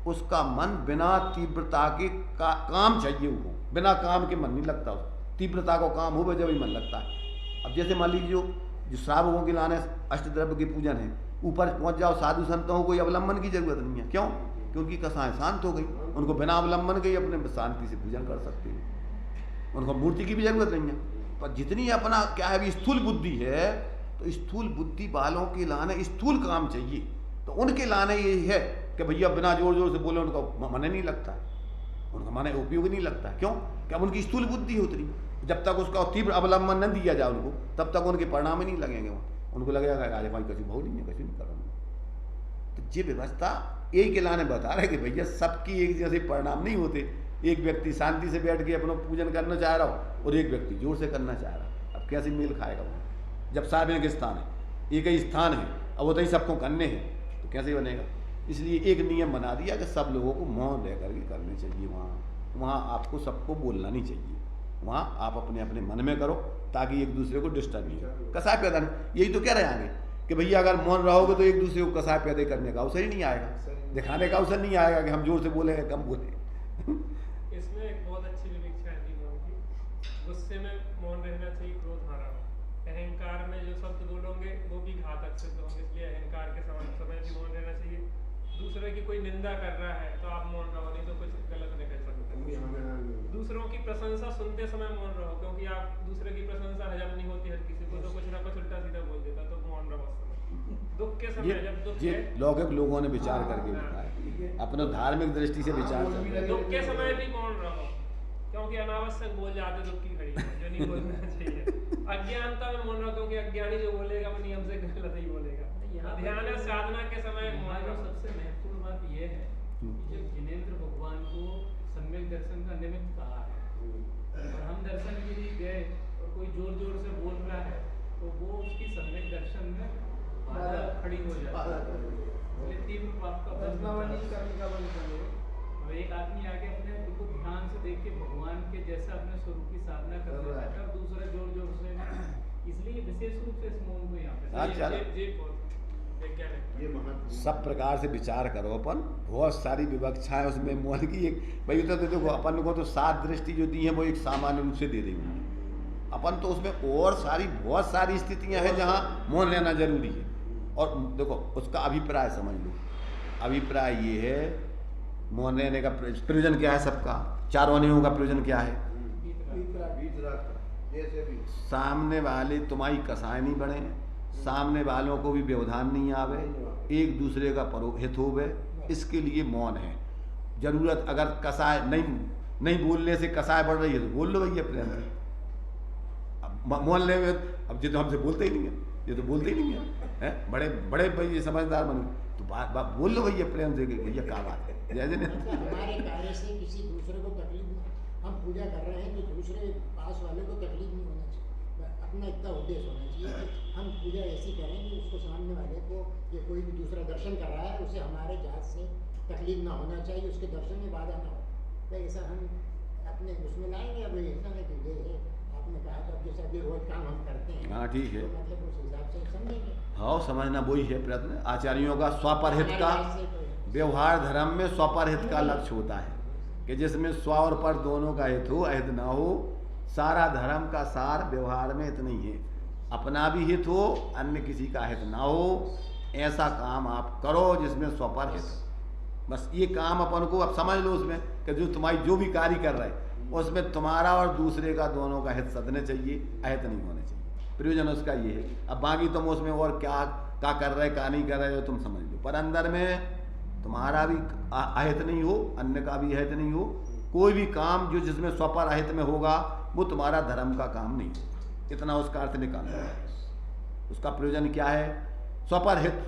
S1: उसका मन बिना तीव्रता के काम चाहिए हो, बिना काम के मन नहीं लगता। तीव्रता को काम हो जब ही मन लगता है। अब जैसे मान लीजिए जो श्रावकों के लाने अष्टद्रव्य की पूजन है, ऊपर पहुंच जाओ, साधु संतों को कोई अवलंबन की जरूरत नहीं है। क्यों? क्योंकि कसाएं शांत हो गई, उनको बिना अवलंबन के अपने शांति से पूजन कर सकते हैं, उनको मूर्ति की भी जरूरत नहीं है। पर जितनी अपना क्या है भी स्थूल बुद्धि है, तो स्थूल बुद्धि वालों के लाने स्थूल काम चाहिए, तो उनके लाने ये है कि भैया बिना जोर जोर से बोले उनका मन नहीं लगता है, उनका मन उपयोग नहीं लगता है। क्यों? क्या उनकी स्थूल बुद्धि है उतनी, जब तक उसका तीव्र अवलंबन न दिया जाए उनको, तब तक उनके परिणाम ही नहीं लगेंगे। उनको लगेगा अरे भाई कभी बहु नहीं है, कभी नहीं कर रहा। तो ये व्यवस्था एक के लाने बता रहे कि भैया सबकी एक जैसे परिणाम नहीं होते, एक व्यक्ति शांति से बैठ के अपना पूजन करना चाह रहा हो और एक व्यक्ति जोर से करना चाह रहा है, अब कैसे मेल खाएगा वो? जब सार्वजनिक स्थान है, एक ही स्थान है, अब वो तो ही सबको करने हैं, तो कैसे बनेगा? इसलिए एक नियम बना दिया कि सब लोगों को मौन रह करके करने चाहिए। वहाँ आपको सबको बोलना नहीं चाहिए, वहाँ आप अपने अपने मन में करो ताकि एक दूसरे को डिस्टर्ब नहीं हो, कसाय पैदा नहीं। यही तो कह रहे आगे कि भैया अगर मौन रहोगे तो एक दूसरे को कसाय पैदा करने का अवसर ही नहीं आएगा, दिखाने का अवसर नहीं आएगा कि हम जोर से बोले कम बोले।
S2: इसमें एक बहुत अच्छी विवेचना है मौन की। गुस्से में मौन रहना चाहिए, क्रोध हारा हो। अहंकार में जो शब्द बोलोगे वो भी घातक सिद्ध होंगे, इसलिए अहंकार के समय भी मौन रहना चाहिए। दूसरे की कोई निंदा कर रहा है तो आप मौन रहो, नहीं तो कुछ गलत निकल सकता है। दूसरों की प्रशंसा सुनते समय मौन रहो, क्योंकि आप दूसरे की प्रशंसा हजम नहीं होती हर किसी को, तो कुछ ना कुछ उल्टा सीधा बोल देता, तो मौन रहो उस समय। दुख के समय जब दुख
S1: ये लौकिक लोगों ने विचार करके बताया, अपने धार्मिक दृष्टि से विचार करके।
S2: दुख के समय भी मौन रहो, क्योंकि अनावश्यक बोल जाते दुख की घड़ी में, जो नहीं बोलना चाहिए। अज्ञानता में मौन रहो, क्योंकि अज्ञानी जो बोलेगा वो नियम से गलत ही बोलेगा। ध्यान साधना के समय
S3: हमारा सबसे महत्वपूर्ण बात यह है कि जब जिनेंद्र भगवान को सम्यक दर्शन का निमित्त कहा है और हम दर्शन के लिए गए और कोई जोर जोर से बोल रहा है तो वो उसकी सम्यक दर्शन में बाधा खड़ी हो जाती है, तीव्र पाप का और एक आदमी आगे अपने बिल्कुल ध्यान से देख के भगवान के जैसा अपने स्वरूप की साधना कर रहा है, तब दूसरा जोर जोर से, इसलिए विशेष रूप से इस मौन को यहाँ पे
S1: सब प्रकार से विचार करो। अपन बहुत सारी विवक्षाएं उसमें मौन की, एक भाई तो देखो अपन को तो 7 दृष्टि जो दी है वो एक सामान्य रूप से दे देंगे, अपन तो उसमें और बहुत सारी स्थितियां हैं जहां मौन रहना जरूरी है। और देखो उसका अभिप्राय समझ लो, अभिप्राय ये है मौन रहने का प्रयोजन क्या है, सबका चारों नियमों का प्रयोजन क्या है? सामने वाले तुम्हारी कसाय नहीं बने, सामने वालों को भी व्यवधान नहीं आवे, एक दूसरे का परोहित होवे, इसके लिए मौन है जरूरत। अगर कसाय नहीं बोलने से कसाय बढ़ रही है तो बोल लो भैया प्रेम से, अब मौन ले, अब ये तो हमसे बोलते ही नहीं है, ये तो बोलते ही नहीं है, बड़े बड़े भैया समझदार बने तो बात बोल लो भैया प्रेम से, भैया क्या बात है। जैसे
S5: हमारे कार्य से किसी दूसरे को तकलीफ, हम पूजा कर रहे हैं तो दूसरे पास वाले को तकलीफ नहीं होना चाहिए, अपना इतना उद्देश्य होना चाहिए कि हम पूजा ऐसी करें कि उसको सामने वाले को, ये कोई भी दूसरा दर्शन कर रहा है उसे हमारे जात से तकलीफ ना होना चाहिए, उसके दर्शन में बाधा ना हो, तो ऐसा हम अपने उसमें लाएंगे। अब ऐसा नहीं कि ये आपने कहा तो जैसा भी रोज काम हम करते हैं,
S1: हाँ ठीक है,
S5: तो मतलब उस हिसाब से समझेंगे।
S1: हाँ समझना वही है प्रयत्न आचार्यों का। स्वपरहित का व्यवहार धर्म में स्वपरहित का लक्ष्य होता है कि जिसमें स्व और पर दोनों का हित हो, अहित ना हो। सारा धर्म का सार व्यवहार में इतना ही है, अपना भी हित हो, अन्य किसी का हित ना हो, ऐसा काम आप करो जिसमें स्वपर हित। बस ये काम अपन को अब समझ लो उसमें कि जो तुम्हारी जो भी कार्य कर रहे हैं उसमें तुम्हारा और दूसरे का दोनों का हित सदने चाहिए, अहित नहीं होने चाहिए। प्रयोजन उसका ये है। अब बाकी तुम उसमें और क्या कर रहे क्या नहीं कर रहे हो तुम समझ लो, पर अंदर में तुम्हारा भी अहित नहीं हो, अन्य का भी अहित नहीं हो। कोई भी काम जो जिसमें स्वपर अहित में होगा वो तुम्हारा धर्म का काम नहीं हो, इतना उसका अर्थ निकालना है। उसका प्रयोजन क्या है? स्वपर हित।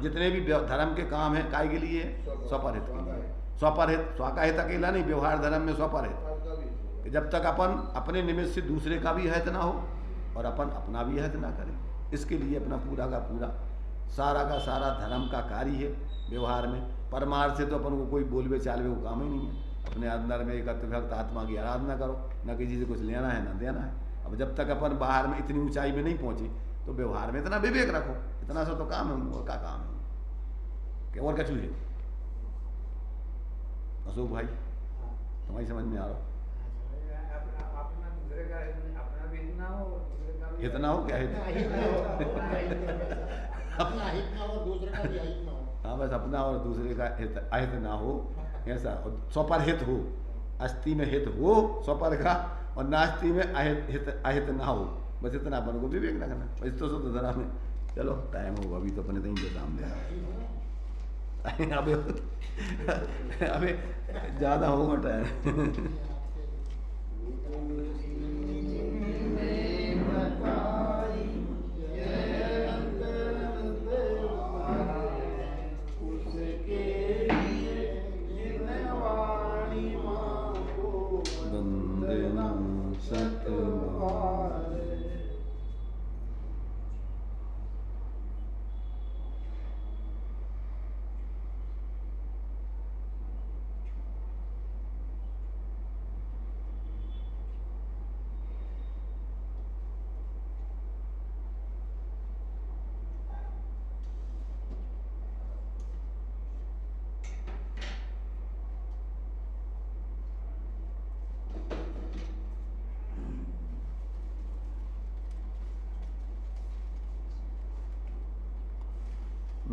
S1: जितने भी धर्म के काम हैं काय के लिए? स्वपर हित के लिए। स्वपर हित, स्व का हित अकेला नहीं, व्यवहार धर्म में स्वपर हित। जब तक अपन अपने निमित्त से दूसरे का भी हित ना हो और अपन अपना भी हित ना करें, इसके लिए अपना पूरा का पूरा सारा का सारा धर्म का कार्य है व्यवहार में। परमार्थ से तो अपन को कोई बोलवे चालवे को काम ही नहीं है। अपने अंदर में एक अत्यभक्त आत्मा की आराधना करो, न किसी से कुछ लेना है न देना है। अब जब तक अपन बाहर में इतनी ऊंचाई में नहीं पहुंचे तो व्यवहार में इतना विवेक रखो, इतना सा तो काम है। और का काम है और क्या चूहे? अशोक भाई तुम्हारी समझ में आ रहा? इतना हो क्या हित?
S5: अपना हित ना हो, दूसरे का भी हित ना हो।
S1: हाँ बस अपना और दूसरे का हित अहित ना हो, ऐसा। स्वपर हित हो, अस्थि में हित हो स्वपर का, और नास्ति में अहित ना हो, बस इतना अपन को विवेक रखना। बस तो सब जरा में चलो टाइम होगा अभी तो अपने तो इनके सामने अबे ज़्यादा होगा टाइम।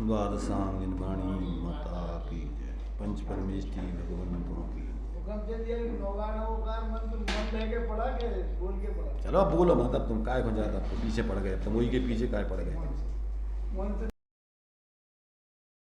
S1: द्वादशांगिन वाणी माता की जय। पंच परमेष्ठी भगवंतों की। चलो अब बोलो मत, अब तुम काय हो जाता, अब तो पीछे पड़ गए, अब तुम वही के पीछे काय पड़ गए।